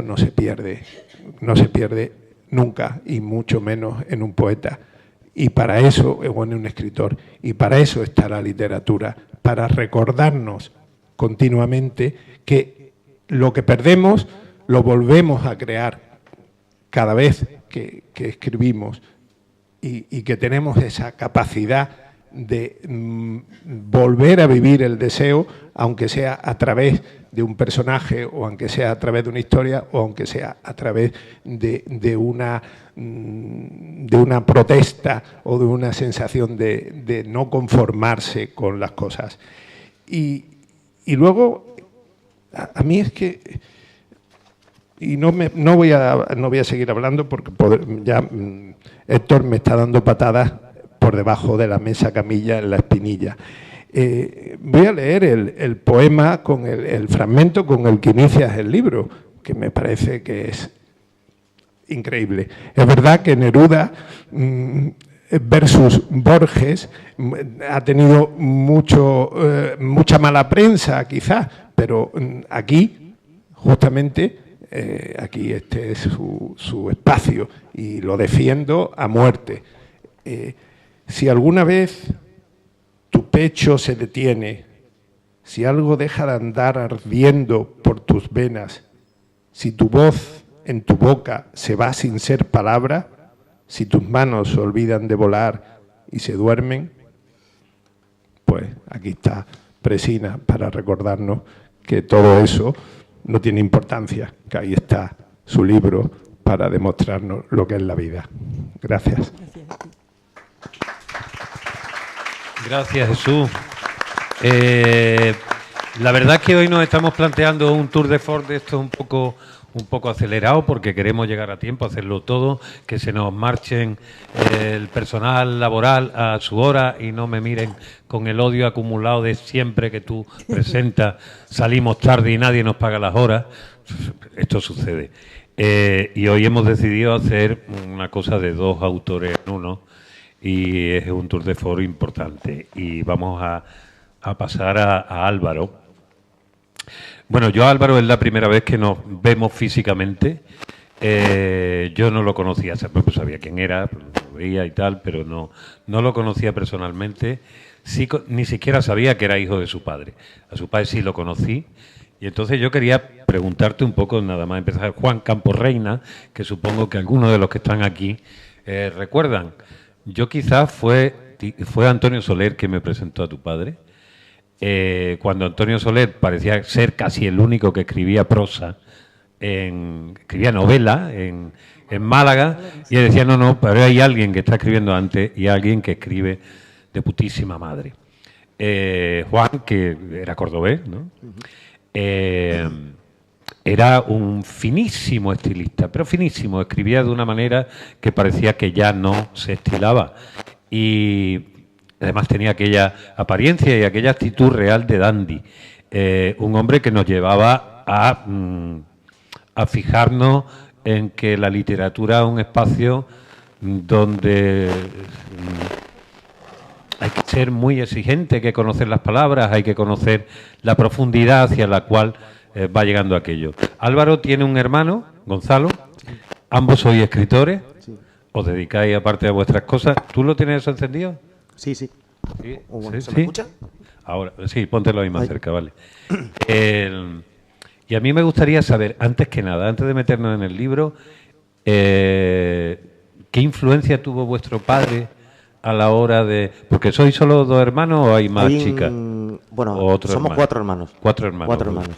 no se pierde nunca, y mucho menos en un poeta. Y para eso, o en un escritor, y para eso está la literatura, para recordarnos continuamente que lo que perdemos lo volvemos a crear cada vez que escribimos, y que tenemos esa capacidad de volver a vivir el deseo, aunque sea a través de un personaje, o aunque sea a través de una historia, o aunque sea a través de una protesta o de una sensación de no conformarse con las cosas. Y luego, a mí es que, y no voy a seguir hablando porque ya Héctor me está dando patadas por debajo de la mesa camilla en la espinilla. Voy a leer el poema, con el fragmento con el que inicias el libro, que me parece que es increíble. Es verdad que Neruda versus Borges ha tenido mucha mala prensa, quizás, pero aquí, justamente, aquí este es su espacio, y lo defiendo a muerte. Si alguna vez tu pecho se detiene, si algo deja de andar ardiendo por tus venas, si tu voz en tu boca se va sin ser palabra, si tus manos se olvidan de volar y se duermen, pues aquí está Presina para recordarnos que todo eso no tiene importancia, que ahí está su libro para demostrarnos lo que es la vida. Gracias. Gracias, Jesús. La verdad es que hoy nos estamos planteando un tour de force de esto un poco acelerado, porque queremos llegar a tiempo, hacerlo todo, que se nos marchen el personal laboral a su hora y no me miren con el odio acumulado de siempre que tú presentas, salimos tarde y nadie nos paga las horas. Esto sucede. Y hoy hemos decidido hacer una cosa de dos autores en uno, y es un tour de foro importante. Y vamos a pasar a Álvaro. Bueno, yo a Álvaro es la primera vez que nos vemos físicamente. Yo no lo conocía, pues sabía quién era, lo veía y tal, pero no lo conocía personalmente. Sí, ni siquiera sabía que era hijo de su padre. A su padre sí lo conocí. Y entonces yo quería preguntarte un poco, nada más empezar, Juan Camporreina, que supongo que algunos de los que están aquí recuerdan. Yo quizás fue Antonio Soler que me presentó a tu padre, cuando Antonio Soler parecía ser casi el único que escribía prosa, escribía novela en Málaga, y él decía, no, pero hay alguien que está escribiendo antes y alguien que escribe de putísima madre. Juan, que era cordobés, ¿no? Era un finísimo estilista, pero finísimo, escribía de una manera que parecía que ya no se estilaba, y además tenía aquella apariencia y aquella actitud real de dandy, un hombre que nos llevaba a fijarnos en que la literatura es un espacio donde hay que ser muy exigente, hay que conocer las palabras, hay que conocer la profundidad hacia la cual va llegando aquello. Álvaro tiene un hermano, Gonzalo, ambos sois escritores, Sí. os dedicáis aparte a vuestras cosas. ¿Tú lo tienes eso encendido? Sí, sí. Sí, ¿Se me escucha? Ahora, sí, póntelo ahí más Ahí. cerca, vale. Y a mí me gustaría saber, antes que nada, antes de meternos en el libro, ¿qué influencia tuvo vuestro padre a la hora de...? Porque ¿sois solo dos hermanos o hay más Hay chicas? Bueno, ¿O otro somos hermano? cuatro hermanos. Cuatro hermanos. Cuatro hermanos.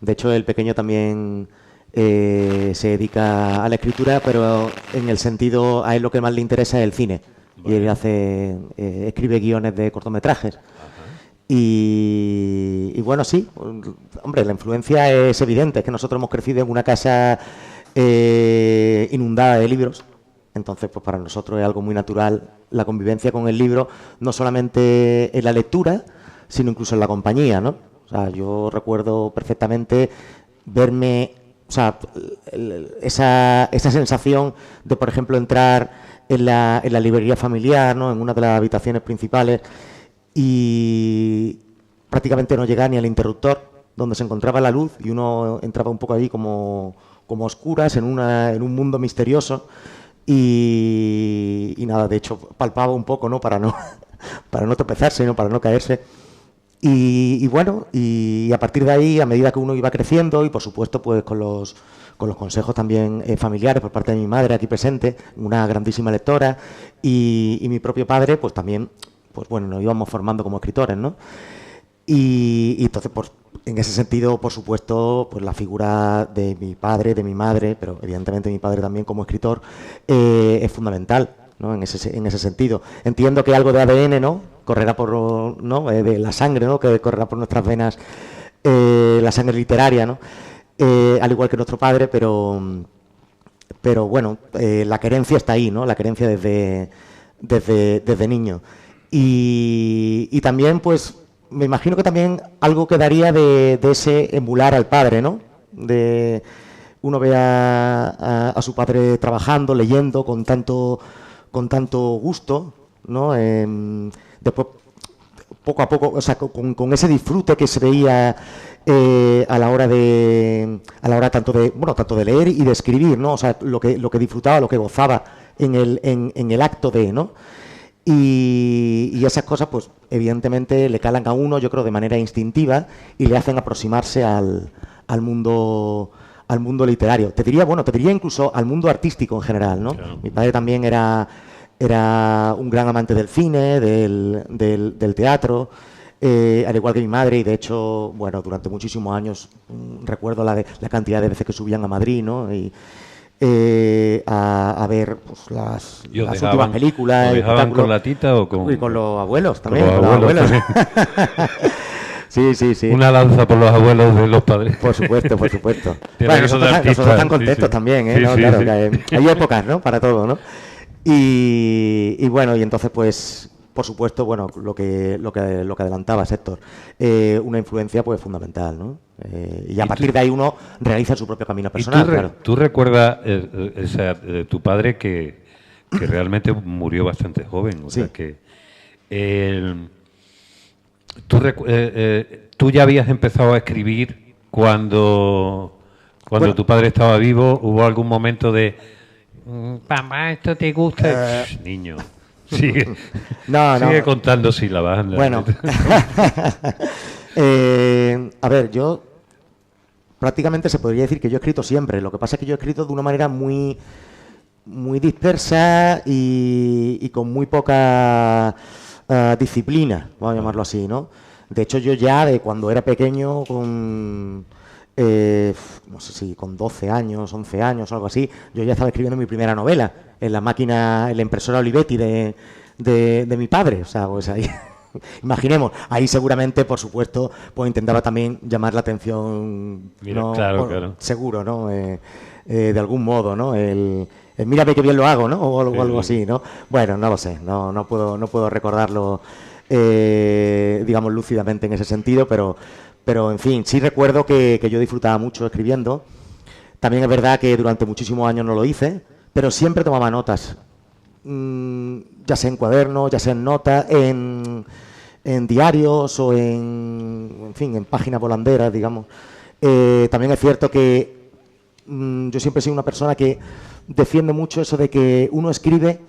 De hecho, el pequeño también se dedica a la escritura, pero en el sentido, a él lo que más le interesa es el cine. Y él escribe guiones de cortometrajes. Y bueno, sí, hombre, la influencia es evidente. Es que nosotros hemos crecido en una casa inundada de libros. Entonces, pues para nosotros es algo muy natural la convivencia con el libro, no solamente en la lectura, sino incluso en la compañía, ¿no? O sea, yo recuerdo perfectamente verme, o sea, esa sensación de, por ejemplo, entrar en la librería familiar, ¿no? En una de las habitaciones principales y prácticamente no llegar ni al interruptor donde se encontraba la luz y uno entraba un poco ahí como oscuras en un mundo misterioso y nada, de hecho palpaba un poco, ¿no? Para no tropezarse, ¿no? Para no caerse. Y bueno, y a partir de ahí, a medida que uno iba creciendo y por supuesto pues con los consejos también familiares por parte de mi madre aquí presente, una grandísima lectora, y mi propio padre, pues también, pues bueno, nos íbamos formando como escritores, ¿no? Y entonces, pues en ese sentido, por supuesto, pues la figura de mi padre, de mi madre, pero evidentemente mi padre también como escritor, es fundamental, ¿no? En ese sentido. Entiendo que algo de ADN, ¿no? Correrá por, ¿no? De la sangre, ¿no? Que correrá por nuestras venas, la sangre literaria, ¿no? Al igual que nuestro padre, pero bueno, la querencia está ahí, ¿no? La querencia desde niño. Y también, pues, me imagino que también algo quedaría de ese emular al padre, ¿no? De uno ve a su padre trabajando, leyendo con tanto gusto, ¿no? Después, poco a poco, o sea, con ese disfrute que se veía a la hora tanto de leer y de escribir, ¿no? O sea, lo que disfrutaba, lo que gozaba en el acto de, ¿no? Y esas cosas, pues, evidentemente le calan a uno, yo creo, de manera instintiva y le hacen aproximarse al mundo literario. Te diría incluso al mundo artístico en general, ¿no? Claro. Mi padre también era un gran amante del cine, del teatro, al igual que mi madre, y de hecho, bueno, durante muchísimos años recuerdo la cantidad de veces que subían a Madrid, ¿no? Y a ver pues, las últimas películas. ¿Lo dejaban con la tita o con...? Y con los abuelos también. Con los abuelos también. Sí. Una lanza por los abuelos de los padres. Por supuesto. Tiene Bueno, eso de nosotros artista, están contentos sí. también, ¿eh? Sí, ¿No? sí, Claro, sí. que hay épocas, ¿no? Para todo, ¿no? Y bueno, y entonces, pues, por supuesto, bueno, lo que adelantabas, Héctor, una influencia, pues, fundamental, ¿no? Y a partir de ahí uno realiza su propio camino personal, claro. ¿Tú recuerdas tu padre que realmente murió bastante joven? O Sí. sea que tú ya habías empezado a escribir cuando Bueno. tu padre estaba vivo. ¿Hubo algún momento de papá, esto te gusta? Niño, sigue No. contando sílabas. Bueno, a ver, yo prácticamente se podría decir que yo he escrito siempre. Lo que pasa es que yo he escrito de una manera muy, muy dispersa y con muy poca disciplina, vamos a llamarlo así, ¿no? De hecho, yo ya de cuando era pequeño, con no sé si con 12 años, 11 años o algo así, yo ya estaba escribiendo mi primera novela en la impresora Olivetti de mi padre. O sea, pues ahí, imaginemos, ahí seguramente, por supuesto, pues intentaba también llamar la atención, Mira, ¿no? claro. Seguro, ¿no? De algún modo, ¿no? El mírame qué bien lo hago, ¿no? O algo así, ¿no? Bueno, no lo sé, no puedo recordarlo, digamos, lúcidamente en ese sentido, pero en fin, sí recuerdo que yo disfrutaba mucho escribiendo. También es verdad que durante muchísimos años no lo hice, pero siempre tomaba notas, ya sea en cuadernos, ya sea en notas, en diarios o en fin, en páginas volanderas, digamos. También es cierto que yo siempre he sido una persona que defiende mucho eso de que uno escribe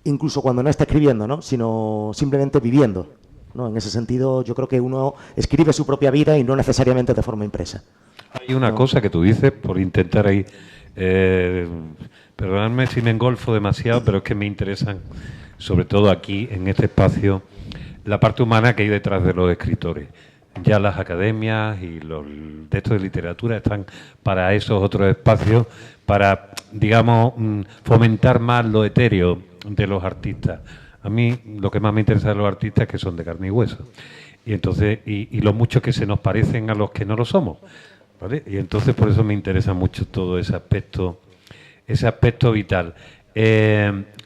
incluso cuando no está escribiendo, ¿no? Sino simplemente viviendo, ¿no? En ese sentido, yo creo que uno escribe su propia vida y no necesariamente de forma impresa. Hay una cosa que tú dices, por intentar ahí, perdonadme si me engolfo demasiado, pero es que me interesan, sobre todo aquí, en este espacio, la parte humana que hay detrás de los escritores. Ya las academias y los textos de literatura están para esos otros espacios, para, digamos, fomentar más lo etéreo de los artistas. A mí lo que más me interesa de los artistas es que son de carne y hueso. Y entonces, y lo mucho que se nos parecen a los que no lo somos, ¿vale? Y entonces por eso me interesa mucho todo ese aspecto vital.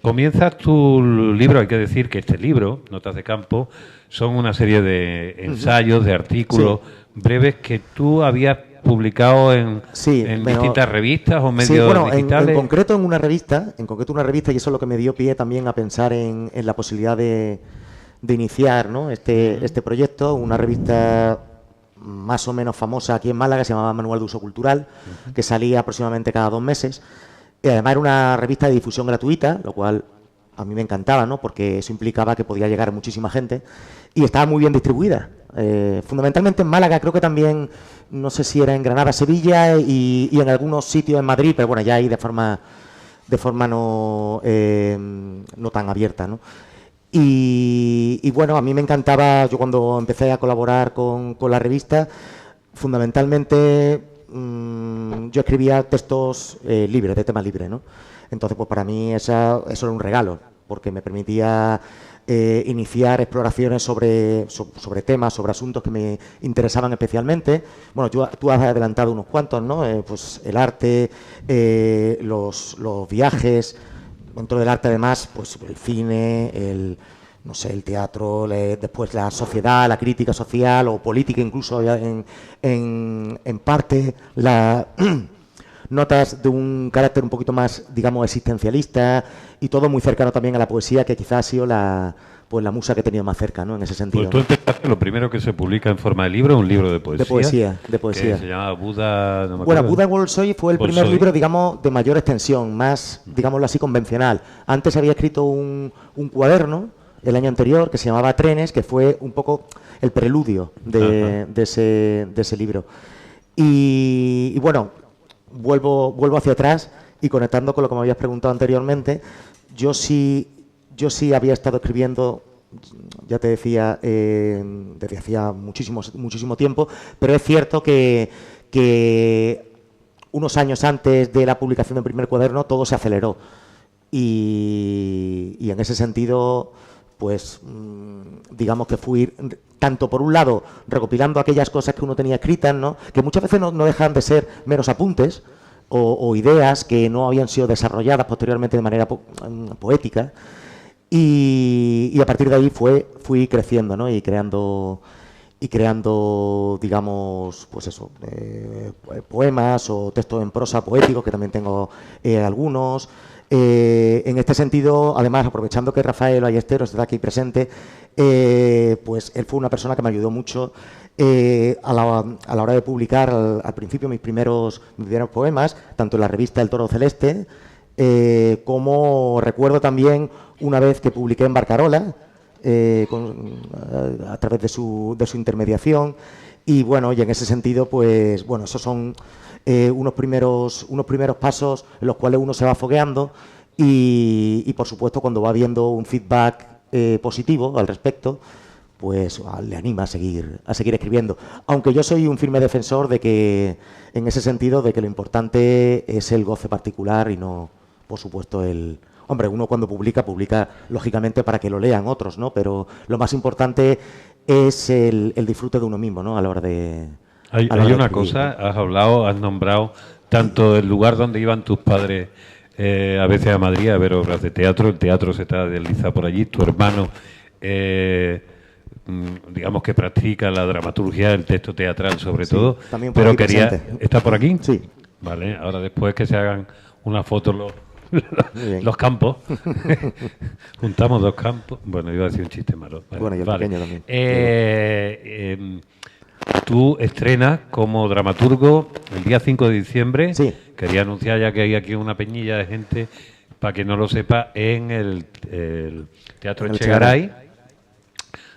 Comienzas tu libro, hay que decir que este libro, Notas de Campo, son una serie de ensayos, de artículos breves que tú habías publicado en distintas revistas o medios digitales. En concreto una revista, y eso es lo que me dio pie también a pensar en la posibilidad de iniciar, ¿no? este proyecto, una revista más o menos famosa aquí en Málaga, se llamaba Manual de Uso Cultural, que salía aproximadamente cada 2 meses. Y además era una revista de difusión gratuita, lo cual a mí me encantaba, ¿no? Porque eso implicaba que podía llegar a muchísima gente y estaba muy bien distribuida. Fundamentalmente en Málaga, creo que también, no sé si era en Granada, Sevilla y en algunos sitios en Madrid, pero bueno, ya ahí de forma no tan abierta, ¿no? Y bueno, a mí me encantaba, yo cuando empecé a colaborar con la revista, fundamentalmente yo escribía textos libres, de temas libres, ¿no? Entonces, pues para mí eso era un regalo, porque me permitía iniciar exploraciones sobre temas, sobre asuntos que me interesaban especialmente. Bueno, tú has adelantado unos cuantos, ¿no? Pues el arte, los viajes. Dentro del arte, además, pues el cine, el teatro, después la sociedad, la crítica social o política, incluso en parte, notas de un carácter un poquito más, digamos, existencialista y todo muy cercano también a la poesía, que quizás ha sido la musa que he tenido más cerca, ¿no? En ese sentido. Pues tú empezaste lo primero que se publica en forma de libro, un libro de poesía. De poesía. Que se llama Buda... No me bueno, acuerdo. Buda Bolshoi fue el primer libro, digamos, de mayor extensión, más, digámoslo así, convencional. Antes había escrito un cuaderno el año anterior que se llamaba Trenes, que fue un poco el preludio de ese libro. Y bueno, vuelvo hacia atrás y conectando con lo que me habías preguntado anteriormente, yo sí había estado escribiendo, ya te decía, desde hacía muchísimo tiempo, pero es cierto que unos años antes de la publicación del primer cuaderno todo se aceleró y en ese sentido, pues digamos que fui tanto por un lado recopilando aquellas cosas que uno tenía escritas, ¿no? Que muchas veces no dejan de ser meros apuntes o ideas que no habían sido desarrolladas posteriormente de manera poética. Y a partir de ahí fui creciendo, ¿no? Y creando, digamos, pues eso, poemas o textos en prosa poéticos, que también tengo algunos. En este sentido, además, aprovechando que Rafael Ballesteros está aquí presente, pues él fue una persona que me ayudó mucho a la hora de publicar al principio mis primeros poemas, tanto en la revista El Toro Celeste, como recuerdo también una vez que publiqué en Barcarola, a través de su intermediación. Y bueno, y en ese sentido, pues bueno, esos son unos primeros pasos en los cuales uno se va fogueando y por supuesto cuando va viendo un feedback positivo al respecto, pues le anima a seguir escribiendo. Aunque yo soy un firme defensor de que, en ese sentido, de que lo importante es el goce particular y no, por supuesto, Hombre, uno cuando publica lógicamente para que lo lean otros, ¿no? Pero lo más importante es el disfrute de uno mismo, ¿no? A la hora de... Hay una cosa, has nombrado tanto el lugar donde iban tus padres a veces a Madrid a ver obras de teatro, el teatro se te desliza por allí, tu hermano, digamos que practica la dramaturgia, el texto teatral sobre todo, pero ¿está por aquí? Sí. Vale, ahora después que se hagan una foto los campos, juntamos 2 campos, bueno, iba a decir un chiste malo. Bueno, yo vale. pequeño también. tú estrenas como dramaturgo el día 5 de diciembre. Sí. Quería anunciar ya que hay aquí una peñilla de gente, para que no lo sepa, en el Teatro En el Echegaray,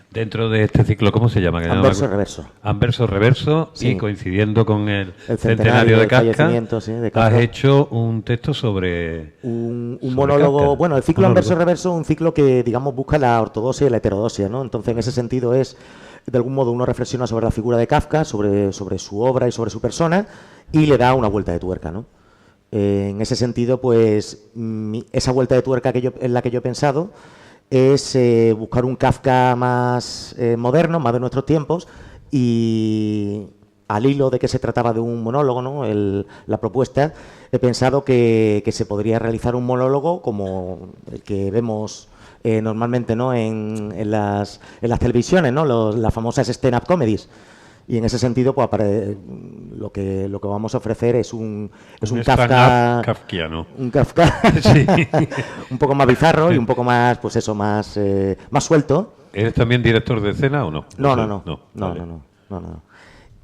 dentro de este ciclo, ¿cómo se llama? Anverso Reverso. Anverso Reverso, Sí. y coincidiendo con el centenario centenario de del Kafka, fallecimiento, sí, de Kafka. has hecho un texto sobre... Un sobre monólogo, Kafka. bueno, el ciclo Monólogo. Anverso-Reverso es un ciclo que, digamos, busca la ortodoxia y la heterodoxia, ¿no? Entonces, en ese sentido es, de algún modo, uno reflexiona sobre la figura de Kafka, sobre su obra y sobre su persona, y le da una vuelta de tuerca, ¿no? En ese sentido, pues, esa vuelta de tuerca en la que yo he pensado es buscar un Kafka más moderno, más de nuestros tiempos, y al hilo de que se trataba de un monólogo, ¿no? La propuesta, he pensado que se podría realizar un monólogo como el que vemos normalmente, ¿no? en las televisiones, ¿no? Las famosas stand-up comedies. Y en ese sentido, pues lo que vamos a ofrecer es un Kafka stand-up kafkiano. un Kafka Sí. un poco más bizarro y un poco más, pues eso, más suelto. ¿Eres también director de escena o no? No. Vale.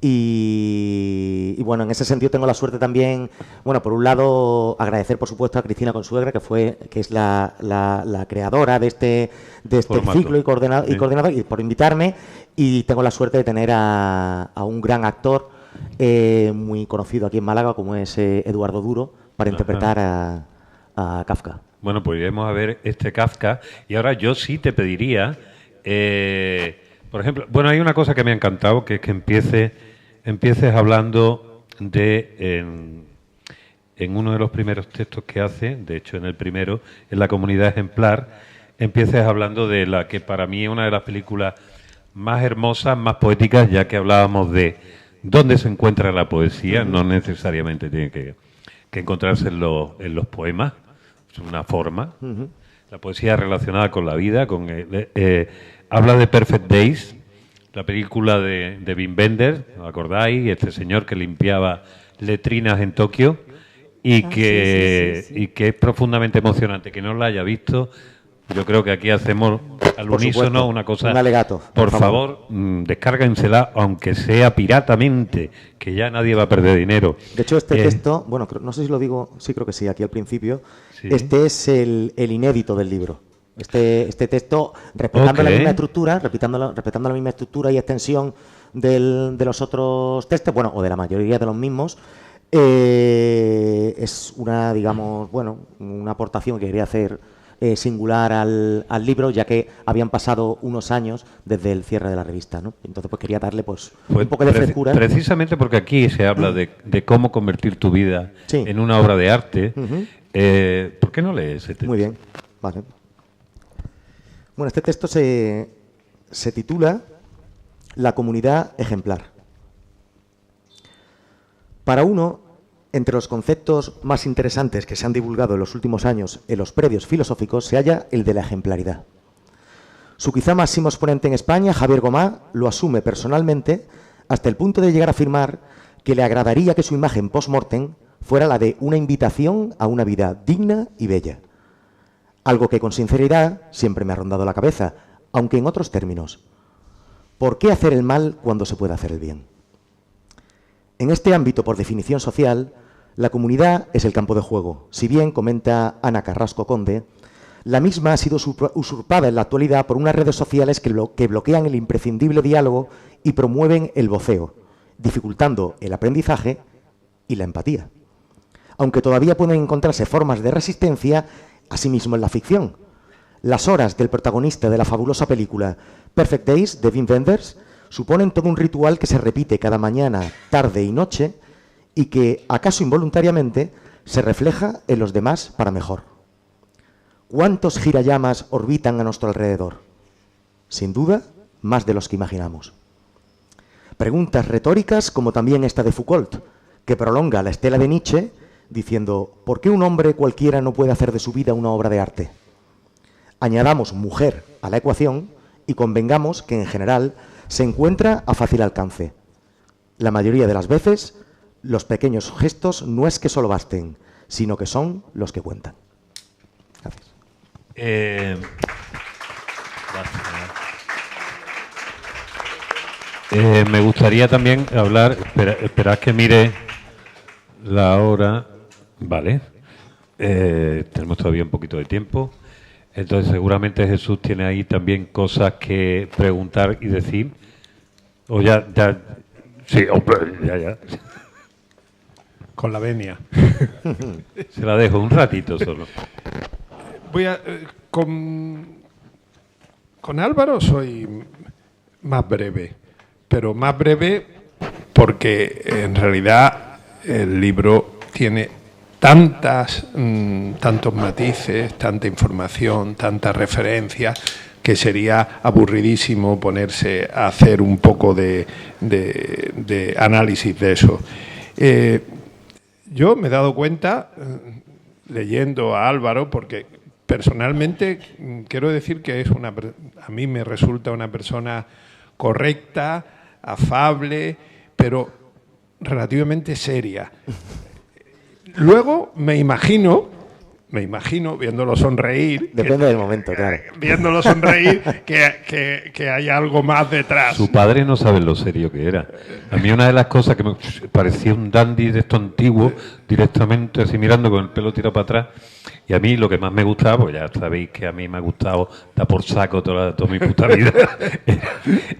Y bueno, en ese sentido tengo la suerte también, bueno, por un lado agradecer por supuesto a Cristina Consuegra, que es la creadora de este Formato. ciclo y coordinador, y por invitarme, y tengo la suerte de tener a un gran actor muy conocido aquí en Málaga, como es Eduardo Duro, para interpretar a Kafka. Bueno, pues iremos a ver este Kafka. Y ahora yo sí te pediría, por ejemplo, bueno, hay una cosa que me ha encantado, que es que empieces hablando en uno de los primeros textos que hace, de hecho en el primero, en La comunidad ejemplar, empieces hablando de la que para mí es una de las películas más hermosas, más poéticas, ya que hablábamos de dónde se encuentra la poesía, no necesariamente tiene que encontrarse en los poemas, es una forma. La poesía relacionada con la vida, habla de Perfect Days, la película de Wim Wenders, ¿os acordáis? Este señor que limpiaba letrinas en Tokio y que es profundamente emocionante. Que no la haya visto, yo creo que aquí hacemos al Por unísono supuesto, una cosa. un alegato, Por por favor, descárguensela, aunque sea piratamente, que ya nadie va a perder dinero. De hecho, este texto, bueno, no sé si lo digo, sí creo que sí, aquí al principio, Sí. este es el inédito del libro. Este texto, respetando la misma estructura, respetando la misma estructura y extensión de los otros textos, bueno, o de la mayoría de los mismos, es una, digamos, bueno, una aportación que quería hacer singular al libro, ya que habían pasado unos años desde el cierre de la revista, ¿no? Entonces, pues quería darle pues un poco de frescura. Precisamente porque aquí se habla de cómo convertir tu vida Sí. en una obra de arte. ¿Por qué no lees ese texto? Muy bien, vale. Bueno, este texto se titula La comunidad ejemplar. Para uno, entre los conceptos más interesantes que se han divulgado en los últimos años en los predios filosóficos se halla el de la ejemplaridad. Su quizá máximo exponente en España, Javier Gomá, lo asume personalmente hasta el punto de llegar a afirmar que le agradaría que su imagen post-mortem fuera la de una invitación a una vida digna y bella. Algo que con sinceridad siempre me ha rondado la cabeza, aunque en otros términos. ¿Por qué hacer el mal cuando se puede hacer el bien? En este ámbito, por definición social, la comunidad es el campo de juego. Si bien, comenta Ana Carrasco Conde, la misma ha sido usurpada en la actualidad por unas redes sociales que bloquean el imprescindible diálogo y promueven el voceo, dificultando el aprendizaje y la empatía. Aunque todavía pueden encontrarse formas de resistencia, asimismo en la ficción. Las horas del protagonista de la fabulosa película Perfect Days de Wim Wenders suponen todo un ritual que se repite cada mañana, tarde y noche y que, acaso involuntariamente, se refleja en los demás para mejor. ¿Cuántos girallamas orbitan a nuestro alrededor? Sin duda, más de los que imaginamos. Preguntas retóricas como también esta de Foucault, que prolonga la estela de Nietzsche diciendo ¿por qué un hombre cualquiera no puede hacer de su vida una obra de arte? Añadamos mujer a la ecuación y convengamos que en general se encuentra a fácil alcance. La mayoría de las veces, los pequeños gestos no es que solo basten, sino que son los que cuentan. Gracias. Gracias. Me gustaría también hablar, esperad que mire la hora, vale, tenemos todavía un poquito de tiempo, entonces seguramente Jesús tiene ahí también cosas que preguntar y decir, o ya, sí, hombre, ya. Con la venia. Se la dejo un ratito solo. Voy a... con Álvaro soy más breve, pero más breve porque en realidad el libro tiene tantos matices, tanta información, tantas referencias, que sería aburridísimo ponerse a hacer un poco de análisis de eso. Yo me he dado cuenta, leyendo a Álvaro, porque personalmente quiero decir que a mí me resulta una persona correcta, afable, pero relativamente seria. Luego me imagino, viéndolo sonreír... Depende del momento, claro. Viéndolo sonreír, que hay algo más detrás. Su padre no sabe lo serio que era. A mí una de las cosas que me parecía un dandy de esto antiguo, directamente así mirando con el pelo tirado para atrás, y a mí lo que más me gustaba, pues ya sabéis que a mí me ha gustado dar por saco toda mi puta vida,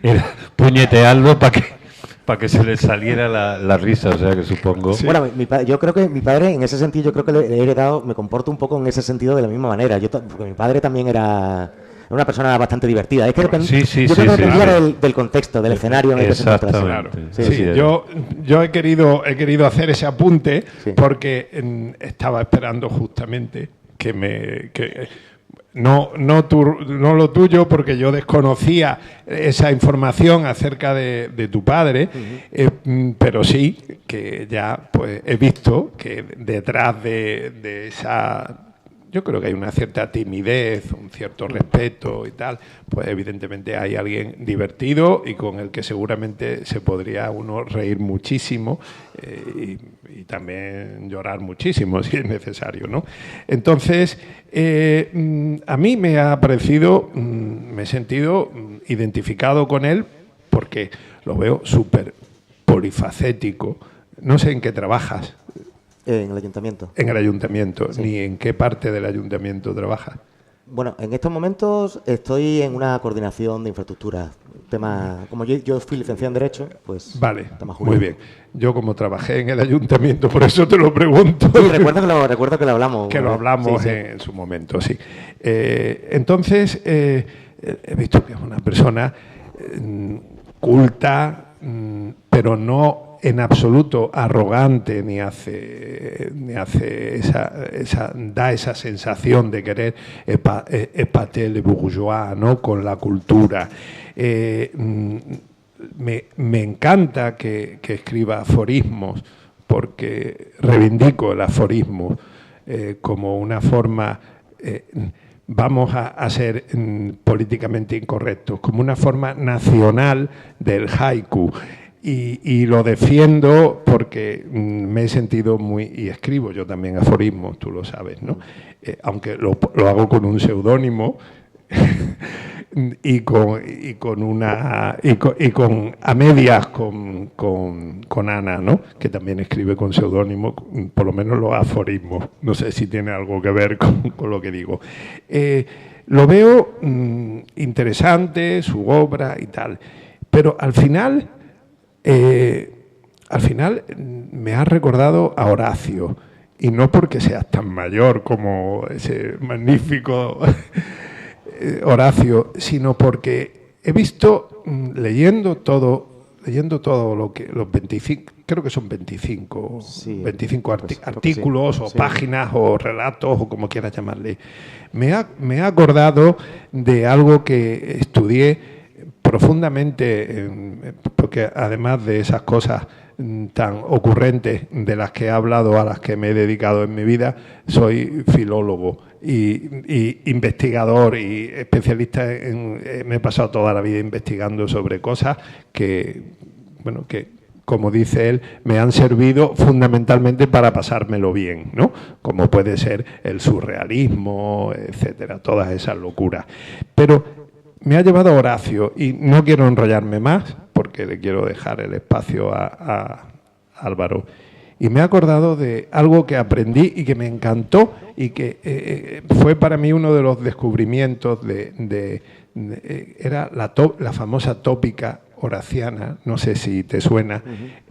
era puñetearlo para que se le saliera la risa, o sea que supongo... Sí. Bueno, yo creo que mi padre, en ese sentido, yo creo que le he heredado, me comporto un poco en ese sentido de la misma manera. Porque mi padre también era una persona bastante divertida. Es que yo creo que dependía del contexto, del escenario en el que se encontrase. Claro. Sí, yo he querido hacer ese apunte porque estaba esperando justamente no lo tuyo, porque yo desconocía esa información acerca de tu padre, pero sí que ya pues he visto que detrás de esa... Yo creo que hay una cierta timidez, un cierto respeto y tal, pues evidentemente hay alguien divertido y con el que seguramente se podría uno reír muchísimo y también llorar muchísimo si es necesario, ¿no? Entonces, a mí me ha parecido, me he sentido identificado con él porque lo veo súper polifacético. No sé en qué trabajas. En el ayuntamiento. En el ayuntamiento. Sí. ¿Ni en qué parte del ayuntamiento trabajas? Bueno, en estos momentos estoy en una coordinación de infraestructura. Como yo fui licenciado en Derecho, pues... Vale, muy bien. Yo como trabajé en el ayuntamiento, por eso te lo pregunto. Sí, recuerdo que lo hablamos. Que lo hablamos sí. En su momento, sí. Entonces, he visto que es una persona culta, pero no en absoluto arrogante, ni da esa sensación de querer épater le bourgeois, ¿no? Con la cultura. Me encanta que escriba aforismos, porque reivindico el aforismo como una forma... vamos a ser políticamente incorrectos, como una forma nacional del haiku. Y lo defiendo porque me he sentido y escribo yo también aforismos, tú lo sabes, ¿no? Aunque lo hago con un seudónimo y con a medias con Ana, ¿no? Que también escribe con seudónimo, por lo menos los aforismos. No sé si tiene algo que ver con lo que digo. Lo veo interesante, su obra y tal, pero al final me ha recordado a Horacio, y no porque seas tan mayor como ese magnífico Horacio, sino porque he visto, leyendo todo lo que los 25, creo que son 25 artículos o páginas o relatos o como quieras llamarle, me ha acordado de algo que estudié profundamente, porque además de esas cosas tan ocurrentes de las que he hablado, a las que me he dedicado en mi vida, soy filólogo y investigador y especialista me he pasado toda la vida investigando sobre cosas que, como dice él, me han servido fundamentalmente para pasármelo bien, ¿no? Como puede ser el surrealismo, etcétera, todas esas locuras. Pero me ha llevado a Horacio, y no quiero enrollarme más, porque que le quiero dejar el espacio a Álvaro. Y me he acordado de algo que aprendí y que me encantó y que fue para mí uno de los descubrimientos era la famosa tópica horaciana, no sé si te suena,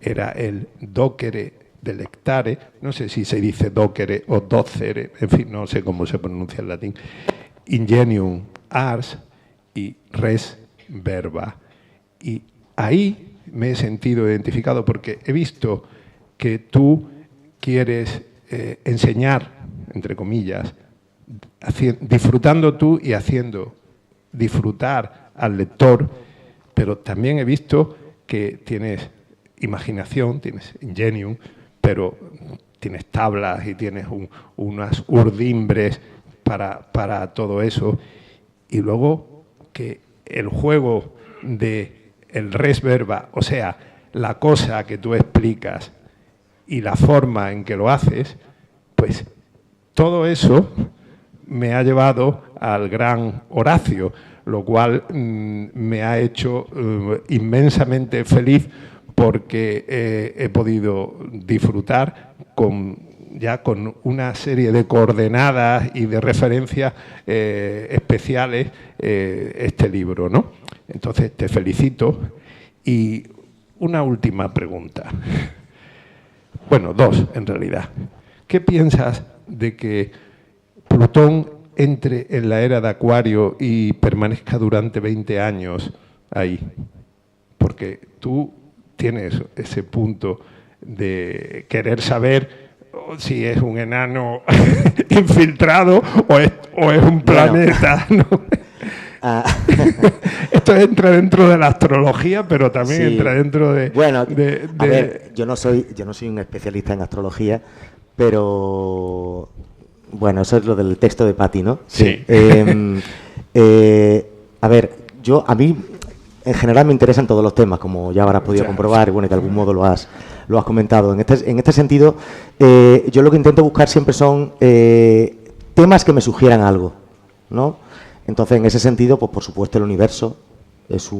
era el docere delectare, no sé si se dice docere o docere, en fin, no sé cómo se pronuncia en latín, ingenium ars y res verba. Y ahí me he sentido identificado porque he visto que tú quieres enseñar, entre comillas, disfrutando tú y haciendo disfrutar al lector, pero también he visto que tienes imaginación, tienes ingenium, pero tienes tablas y tienes unas urdimbres para todo eso. Y luego que el juego de el res verba, o sea, la cosa que tú explicas y la forma en que lo haces, pues todo eso me ha llevado al gran Horacio, lo cual me ha hecho inmensamente feliz porque he podido disfrutar con una serie de coordenadas y de referencias especiales este libro, ¿no? Entonces te felicito. Y una última pregunta. Bueno, dos en realidad. ¿Qué piensas de que Plutón entre en la era de Acuario y permanezca durante 20 años ahí? Porque tú tienes ese punto de querer saber si es un enano infiltrado o es un planeta, ¿no? Esto entra dentro de la astrología, pero también entra dentro de... Bueno, a ver, yo no soy un especialista en astrología, pero... Bueno, eso es lo del texto de Patti, ¿no? Sí. A ver, a mí en general me interesan todos los temas, como ya habrás podido comprobar, y bueno, de algún modo lo has comentado. En este sentido, yo lo que intento buscar siempre son temas que me sugieran algo, ¿no? Entonces, en ese sentido, pues por supuesto el universo es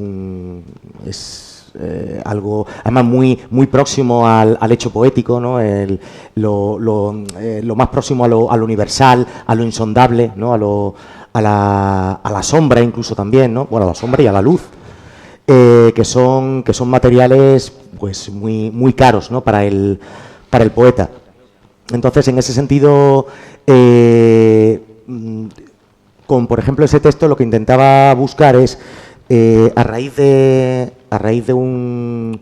algo, además muy próximo al hecho poético, ¿no? Lo más próximo a lo universal, a lo insondable, ¿no? A la sombra incluso también, ¿no? Bueno, a la sombra y a la luz, que son materiales pues muy caros, ¿no? Para el poeta. Entonces, en ese sentido, con, por ejemplo, ese texto, lo que intentaba buscar es, a raíz de un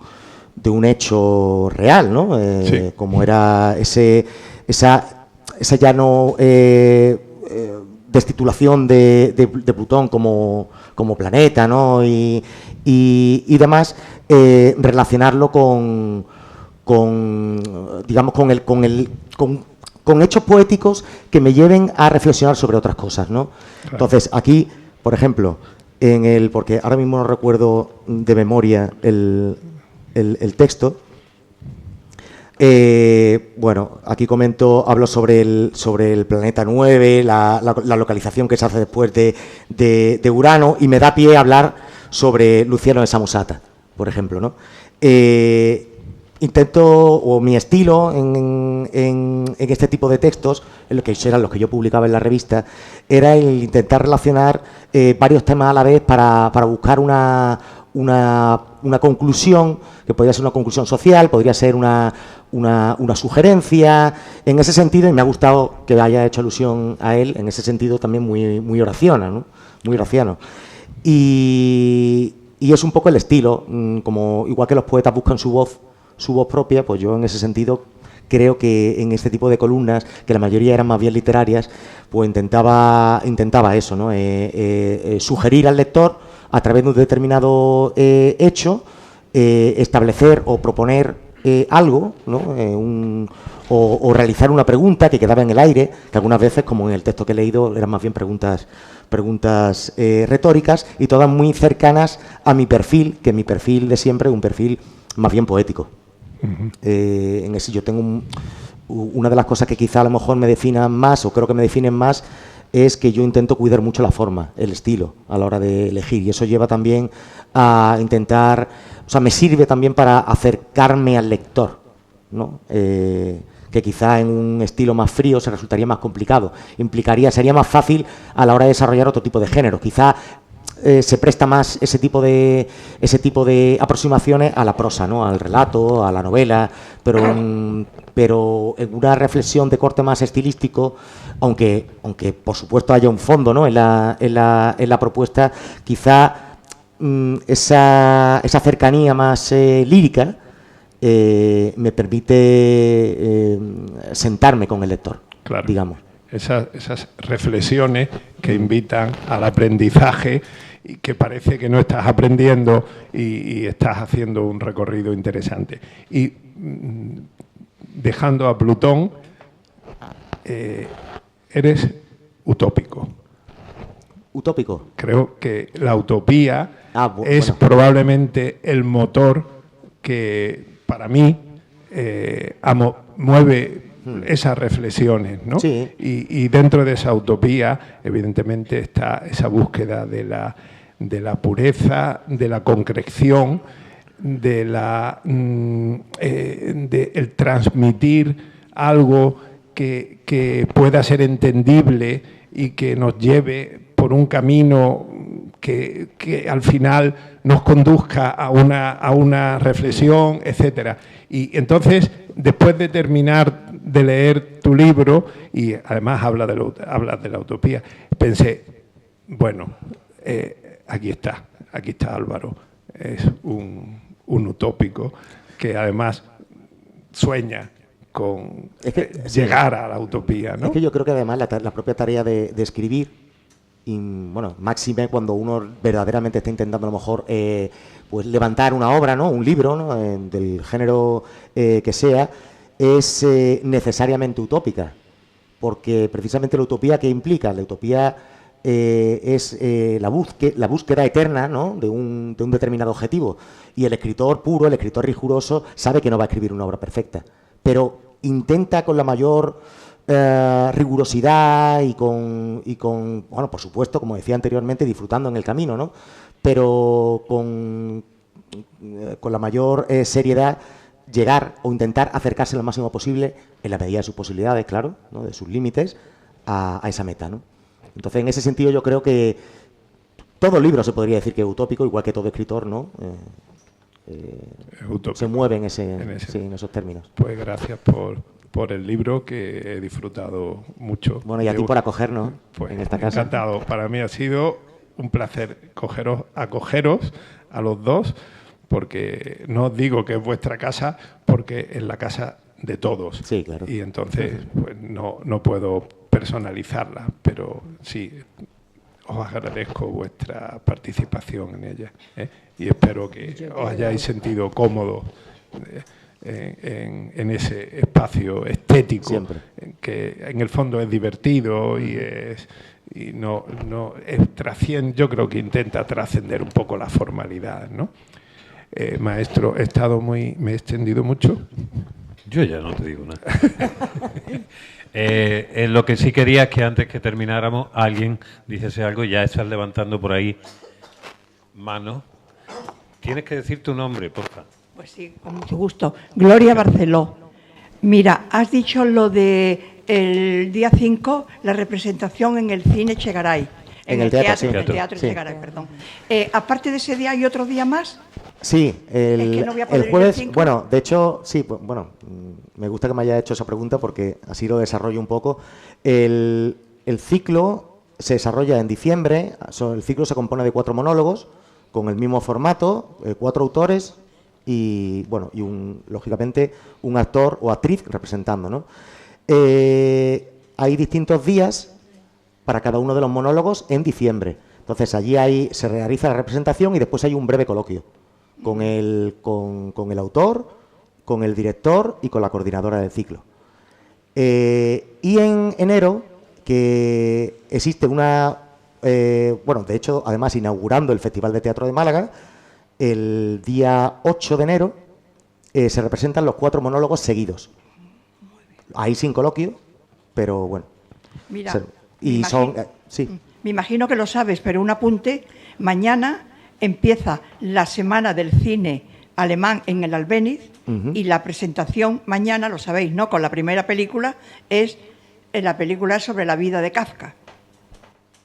hecho real, ¿no? Sí. Como era esa ya no destitulación de Plutón como planeta, ¿no? Y demás, relacionarlo con hechos poéticos que me lleven a reflexionar sobre otras cosas, ¿no? Claro. Entonces, aquí, por ejemplo, porque ahora mismo no recuerdo de memoria el texto. Bueno, aquí hablo sobre el planeta 9, la localización que se hace después de Urano, y me da pie a hablar sobre Luciano de Samosata, por ejemplo, ¿no? Mi estilo en este tipo de textos, en lo que eran los que yo publicaba en la revista, era el intentar relacionar varios temas a la vez para buscar una conclusión, que podría ser una conclusión social, podría ser una sugerencia, en ese sentido, y me ha gustado que haya hecho alusión a él, en ese sentido también muy horaciano, ¿no? Muy horaciano. Y es un poco el estilo, igual que los poetas buscan su voz propia, pues yo en ese sentido creo que en este tipo de columnas, que la mayoría eran más bien literarias, pues intentaba eso, ¿no? Sugerir al lector a través de un determinado hecho, establecer o proponer algo, ¿no? O realizar una pregunta que quedaba en el aire, que algunas veces, como en el texto que he leído, eran más bien preguntas retóricas, y todas muy cercanas a mi perfil, que mi perfil de siempre es un perfil más bien poético. Uh-huh. En ese yo tengo una de las cosas que quizá a lo mejor me definan más, o creo que me definen más, es que yo intento cuidar mucho la forma, el estilo, a la hora de elegir, y eso lleva también a intentar, o sea, me sirve también para acercarme al lector, ¿no? Que quizá en un estilo más frío se resultaría más complicado. Sería más fácil a la hora de desarrollar otro tipo de género. Quizá se presta más ese tipo de aproximaciones a la prosa, ¿no? Al relato, a la novela, pero en una reflexión de corte más estilístico, aunque por supuesto haya un fondo, ¿no? en la propuesta, quizá esa cercanía más lírica me permite sentarme con el lector, claro, digamos. Esas reflexiones que invitan al aprendizaje y que parece que no estás aprendiendo y estás haciendo un recorrido interesante. Y dejando a Plutón, eres utópico. ¿Utópico? Creo que la utopía es probablemente el motor que para mí mueve esas reflexiones, ¿no? Sí. Y dentro de esa utopía, evidentemente, está esa búsqueda de la pureza, de la concreción, de el transmitir algo que pueda ser entendible y que nos lleve por un camino que al final nos conduzca a una reflexión, etcétera. Y entonces, después de terminar de leer tu libro, y además hablas de la utopía, pensé, bueno, aquí está Álvaro, es un utópico que además sueña con llegar a la utopía, ¿no? Es que yo creo que además la propia tarea de escribir, y bueno, máxime cuando uno verdaderamente está intentando a lo mejor pues levantar una obra, ¿no? Un libro, ¿no? Del género que sea, es necesariamente utópica, porque precisamente la utopía, ¿qué implica? La utopía es la búsqueda eterna, ¿no? de un determinado objetivo, y el escritor puro, el escritor riguroso, sabe que no va a escribir una obra perfecta, pero intenta con la mayor rigurosidad y con, bueno, por supuesto, como decía anteriormente, disfrutando en el camino, ¿no? Pero con la mayor seriedad, llegar o intentar acercarse lo máximo posible, en la medida de sus posibilidades, claro, ¿no? De sus límites, a esa meta, ¿no? Entonces, en ese sentido, yo creo que todo libro se podría decir que es utópico, igual que todo escritor, ¿no? Se mueve en esos términos. Pues gracias por el libro, que he disfrutado mucho. Bueno, y a ti por acogernos, pues, en esta casa. Encantado. Para mí ha sido un placer acogeros a los dos, porque no os digo que es vuestra casa, porque es la casa de todos. Sí, claro. Y entonces pues no puedo personalizarla, pero sí, os agradezco vuestra participación en ella, y espero que os hayáis sentido cómodos en ese espacio estético. Siempre. Que en el fondo es divertido y no trasciende, yo creo que intenta trascender un poco la formalidad, ¿no? Maestro, me he extendido mucho. Yo ya no te digo nada. Lo que sí quería es que antes que termináramos alguien dijese algo. Ya estás levantando por ahí mano. Tienes que decir tu nombre, por favor. Pues sí, con mucho gusto. Gloria Barceló. Mira, has dicho lo de el día 5, la representación en el cine Chegaray. En el teatro, sí. En el teatro Chegaray, perdón. Aparte de ese día, ¿hay otro día más? Sí, que no voy a poder el jueves, ir el 5. bueno, de hecho, sí, bueno, me gusta que me haya hecho esa pregunta porque así lo desarrollo un poco. El ciclo se desarrolla en diciembre, el ciclo se compone de 4 monólogos con el mismo formato, 4 autores y, bueno, lógicamente, un actor o actriz representando, ¿no? Hay distintos días para cada uno de los monólogos en diciembre. Entonces, allí se realiza la representación y después hay un breve coloquio con el autor, con el director y con la coordinadora del ciclo. Y en enero, que existe bueno, de hecho, además, inaugurando el Festival de Teatro de Málaga, el día 8 de enero se representan los 4 monólogos seguidos. Ahí sin coloquio, pero bueno. Mira, sí. Me imagino que lo sabes, pero un apunte. Mañana empieza la semana del cine alemán en el Albéniz y la presentación mañana, lo sabéis, ¿no? Con la primera película es la película sobre la vida de Kafka.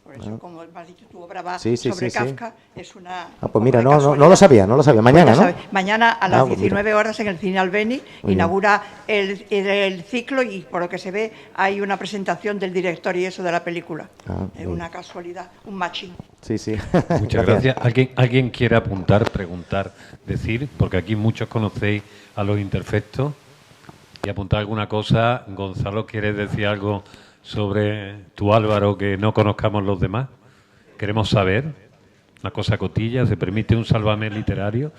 Por eso, como has dicho, tu obra va sobre Kafka, es una... pues mira, no lo sabía. Mañana, pues mañana a las 19 horas en el Cine Albéniz inaugura el ciclo y por lo que se ve hay una presentación del director y eso de la película. Es una casualidad, un matching. Sí. Muchas gracias. ¿Alguien quiere apuntar, preguntar, decir? Porque aquí muchos conocéis a los imperfectos. Y apuntar alguna cosa. Gonzalo, ¿quieres decir algo sobre tu Álvaro que no conozcamos los demás? Queremos saber. Una cosa cotilla. ¿Se permite un sálvame literario?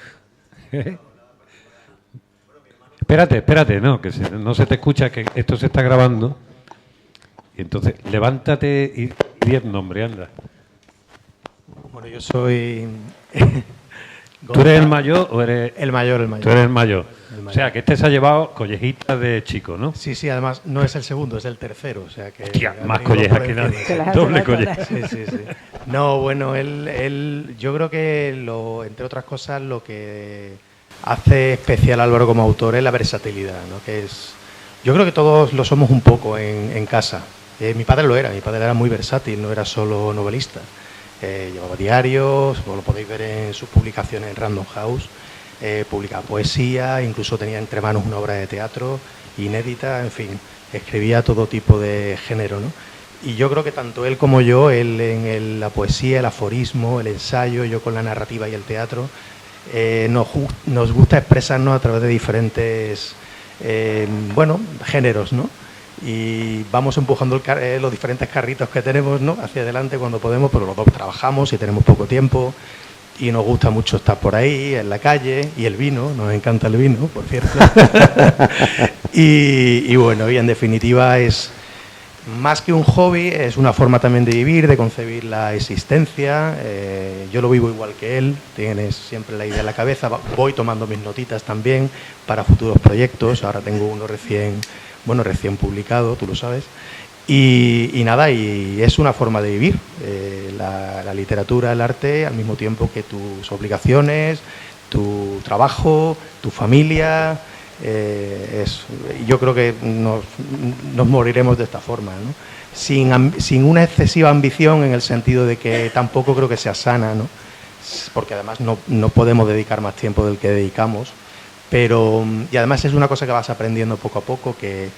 Espérate, no, que no se te escucha, que esto se está grabando. Y entonces, levántate y di el nombre, anda. Bueno, yo soy... ¿Tú eres el mayor o eres...? El mayor. Tú eres el mayor. O sea, que este se ha llevado collejitas de chico, ¿no? Sí, además no es el segundo, es el tercero. O sea que... Hostia, más collejas que nadie. Doble colleja. Sí. No, bueno, él yo creo que, entre otras cosas, lo que hace especial a Álvaro como autor es la versatilidad, ¿no? Que es... Yo creo que todos lo somos un poco en casa. Mi padre era muy versátil, no era solo novelista. Llevaba diarios, como lo podéis ver en sus publicaciones en Random House, publicaba poesía, incluso tenía entre manos una obra de teatro inédita, en fin, escribía todo tipo de género, ¿no? Y yo creo que tanto él como yo, él en la poesía, el aforismo, el ensayo, yo con la narrativa y el teatro, nos gusta expresarnos a través de diferentes géneros, ¿no? Y vamos empujando los diferentes carritos que tenemos, ¿no? Hacia adelante cuando podemos, pero los dos trabajamos y tenemos poco tiempo y nos gusta mucho estar por ahí, en la calle, y el vino, nos encanta el vino, por cierto. y bueno, y en definitiva es más que un hobby, es una forma también de vivir, de concebir la existencia. Yo lo vivo igual que él, tienes siempre la idea en la cabeza, voy tomando mis notitas también para futuros proyectos, ahora tengo uno recién publicado, tú lo sabes, y nada, y es una forma de vivir, la literatura, el arte, al mismo tiempo que tus obligaciones, tu trabajo, tu familia, yo creo que nos moriremos de esta forma, ¿no? Sin una excesiva ambición, en el sentido de que tampoco creo que sea sana, ¿no? Porque además no podemos dedicar más tiempo del que dedicamos. Y además es una cosa que vas aprendiendo poco a poco, que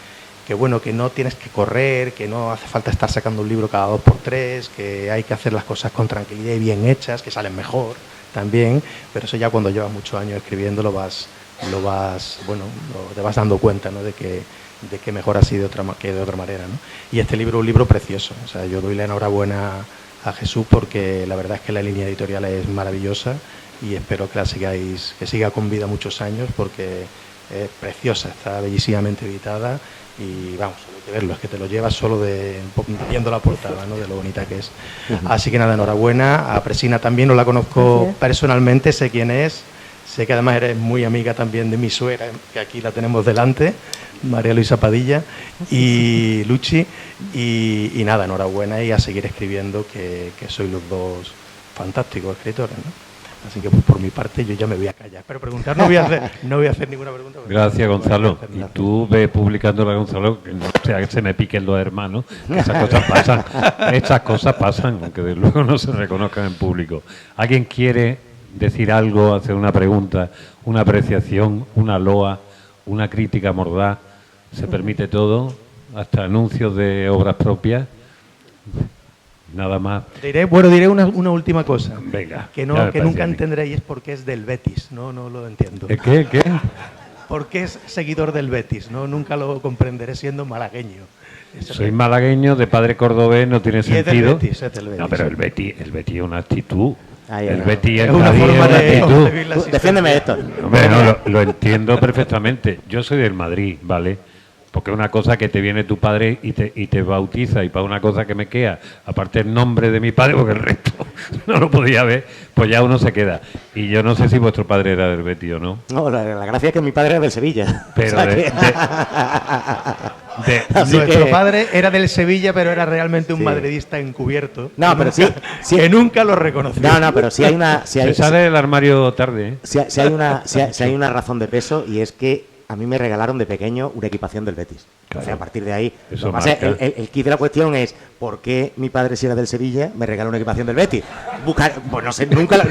no tienes que correr, que no hace falta estar sacando un libro cada 2 por 3, que hay que hacer las cosas con tranquilidad y bien hechas, que salen mejor también, pero eso ya cuando llevas muchos años escribiendo te vas dando cuenta, ¿no? de que mejor así que de otra manera, ¿no? Y este libro es un libro precioso, o sea, yo doy la enhorabuena a Jesús porque la verdad es que la línea editorial es maravillosa y espero que que siga con vida muchos años porque es preciosa, está bellísimamente editada y vamos, hay que verlo, es que te lo llevas solo viendo la portada, ¿no? De lo bonita que es. Así que nada, enhorabuena. A Presina también, no la conozco personalmente, sé quién es, sé que además eres muy amiga también de mi suegra, que aquí la tenemos delante, María Luisa Padilla y Luchi, y nada, enhorabuena y a seguir escribiendo, que sois los dos fantásticos escritores, ¿no? Así que pues, por mi parte yo ya me voy a callar. Pero preguntar no voy a hacer ninguna pregunta. Gracias, Gonzalo. Y tú ves publicándola, Gonzalo, que no sea que se me piquen los hermanos, que esas cosas pasan. Estas cosas pasan, aunque de luego no se reconozcan en público. ¿Alguien quiere decir algo, hacer una pregunta, una apreciación, una loa, una crítica mordaz? Se permite todo, hasta anuncios de obras propias. Nada más. Diré una última cosa. Venga. Que nunca entenderéis por qué es del Betis. No lo entiendo. ¿Qué? ¿Por qué es seguidor del Betis? Nunca lo comprenderé siendo malagueño. Soy malagueño, de padre cordobés, no tiene sentido. Es del Betis. No, pero el Betis es una actitud. El Betis es una forma de actitud. Defiéndeme esto. Hombre, no, lo entiendo perfectamente. Yo soy del Madrid, ¿vale? Porque una cosa que te viene tu padre y te bautiza, y para una cosa que me queda, aparte el nombre de mi padre, porque el resto no lo podía ver, pues ya uno se queda. Y yo no sé si vuestro padre era del Betis o no. No, la gracia es que mi padre era del Sevilla. Pero Nuestro padre era del Sevilla, pero era realmente un madridista encubierto. No, pero sí. Que nunca lo reconoció. No, pero sí hay una... Se sale del armario tarde, ¿eh? Sí hay una razón de peso, y es que a mí me regalaron de pequeño una equipación del Betis. Claro. O sea, a partir de ahí... Eso el kit de la cuestión es ¿por qué mi padre, si era del Sevilla, me regaló una equipación del Betis? Pues no sé, nunca lo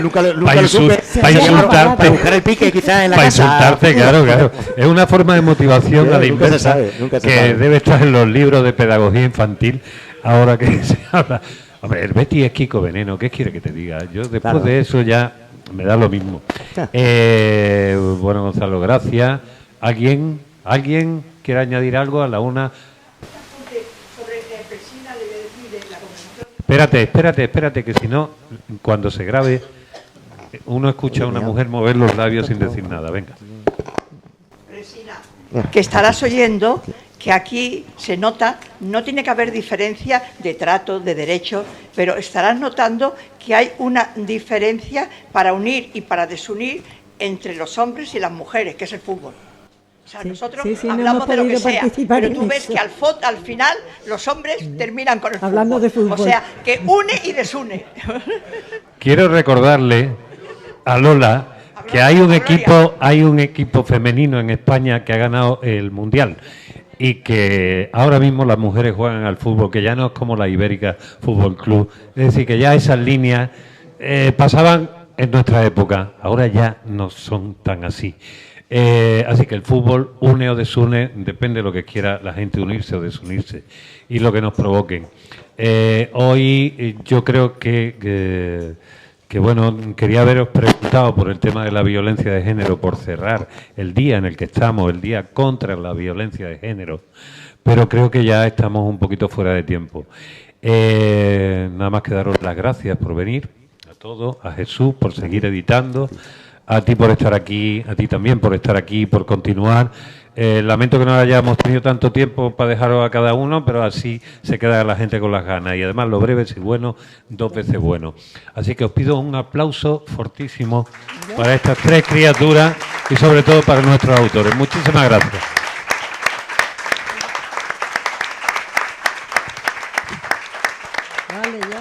supe. Para insultarte. Para buscar el pique quizás en la para casa. insultarte, claro. Es una forma de motivación a la Nunca se inversa sabe, nunca se que sabe. debe estar en los libros de pedagogía infantil ahora que se habla. Hombre, el Betis es Kiko Veneno, ¿qué quiere que te diga? Yo después Claro. de eso ya me da lo mismo. Bueno, Gonzalo, gracias. ¿Alguien quiere añadir algo a la una? Espérate, que si no, cuando se grabe, uno escucha a una mujer mover los labios sin decir nada. Venga. Que estarás oyendo que aquí se nota, no tiene que haber diferencia de trato, de derecho, pero estarás notando que hay una diferencia para unir y para desunir entre los hombres y las mujeres, que es el fútbol. O sea, Sí, nosotros no hablamos hemos de lo que podido sea, participar pero en tú ves eso. que al final los hombres terminan con el Hablando de fútbol. O sea, que une y desune. Quiero recordarle a Lola que hay un equipo femenino en España que ha ganado el Mundial y que ahora mismo las mujeres juegan al fútbol, que ya no es como la Ibérica Fútbol Club. Es decir, que ya esas líneas pasaban en nuestra época, ahora ya no son tan así. Así que el fútbol une o desune, depende de lo que quiera la gente, unirse o desunirse, y lo que nos provoquen. Hoy yo creo que bueno, quería haberos preguntado por el tema de la violencia de género, por cerrar el día en el que estamos, el día contra la violencia de género, pero creo que ya estamos un poquito fuera de tiempo. Nada más que daros las gracias por venir, a todos, a Jesús por seguir editando, a ti por estar aquí, a ti también por estar aquí, por continuar. Lamento que no hayamos tenido tanto tiempo para dejaros a cada uno, pero así se queda la gente con las ganas. Y además lo breve es bueno, 2 veces bueno. Así que os pido un aplauso fortísimo para estas 3 criaturas y sobre todo para nuestros autores. Muchísimas gracias. Vale, ya.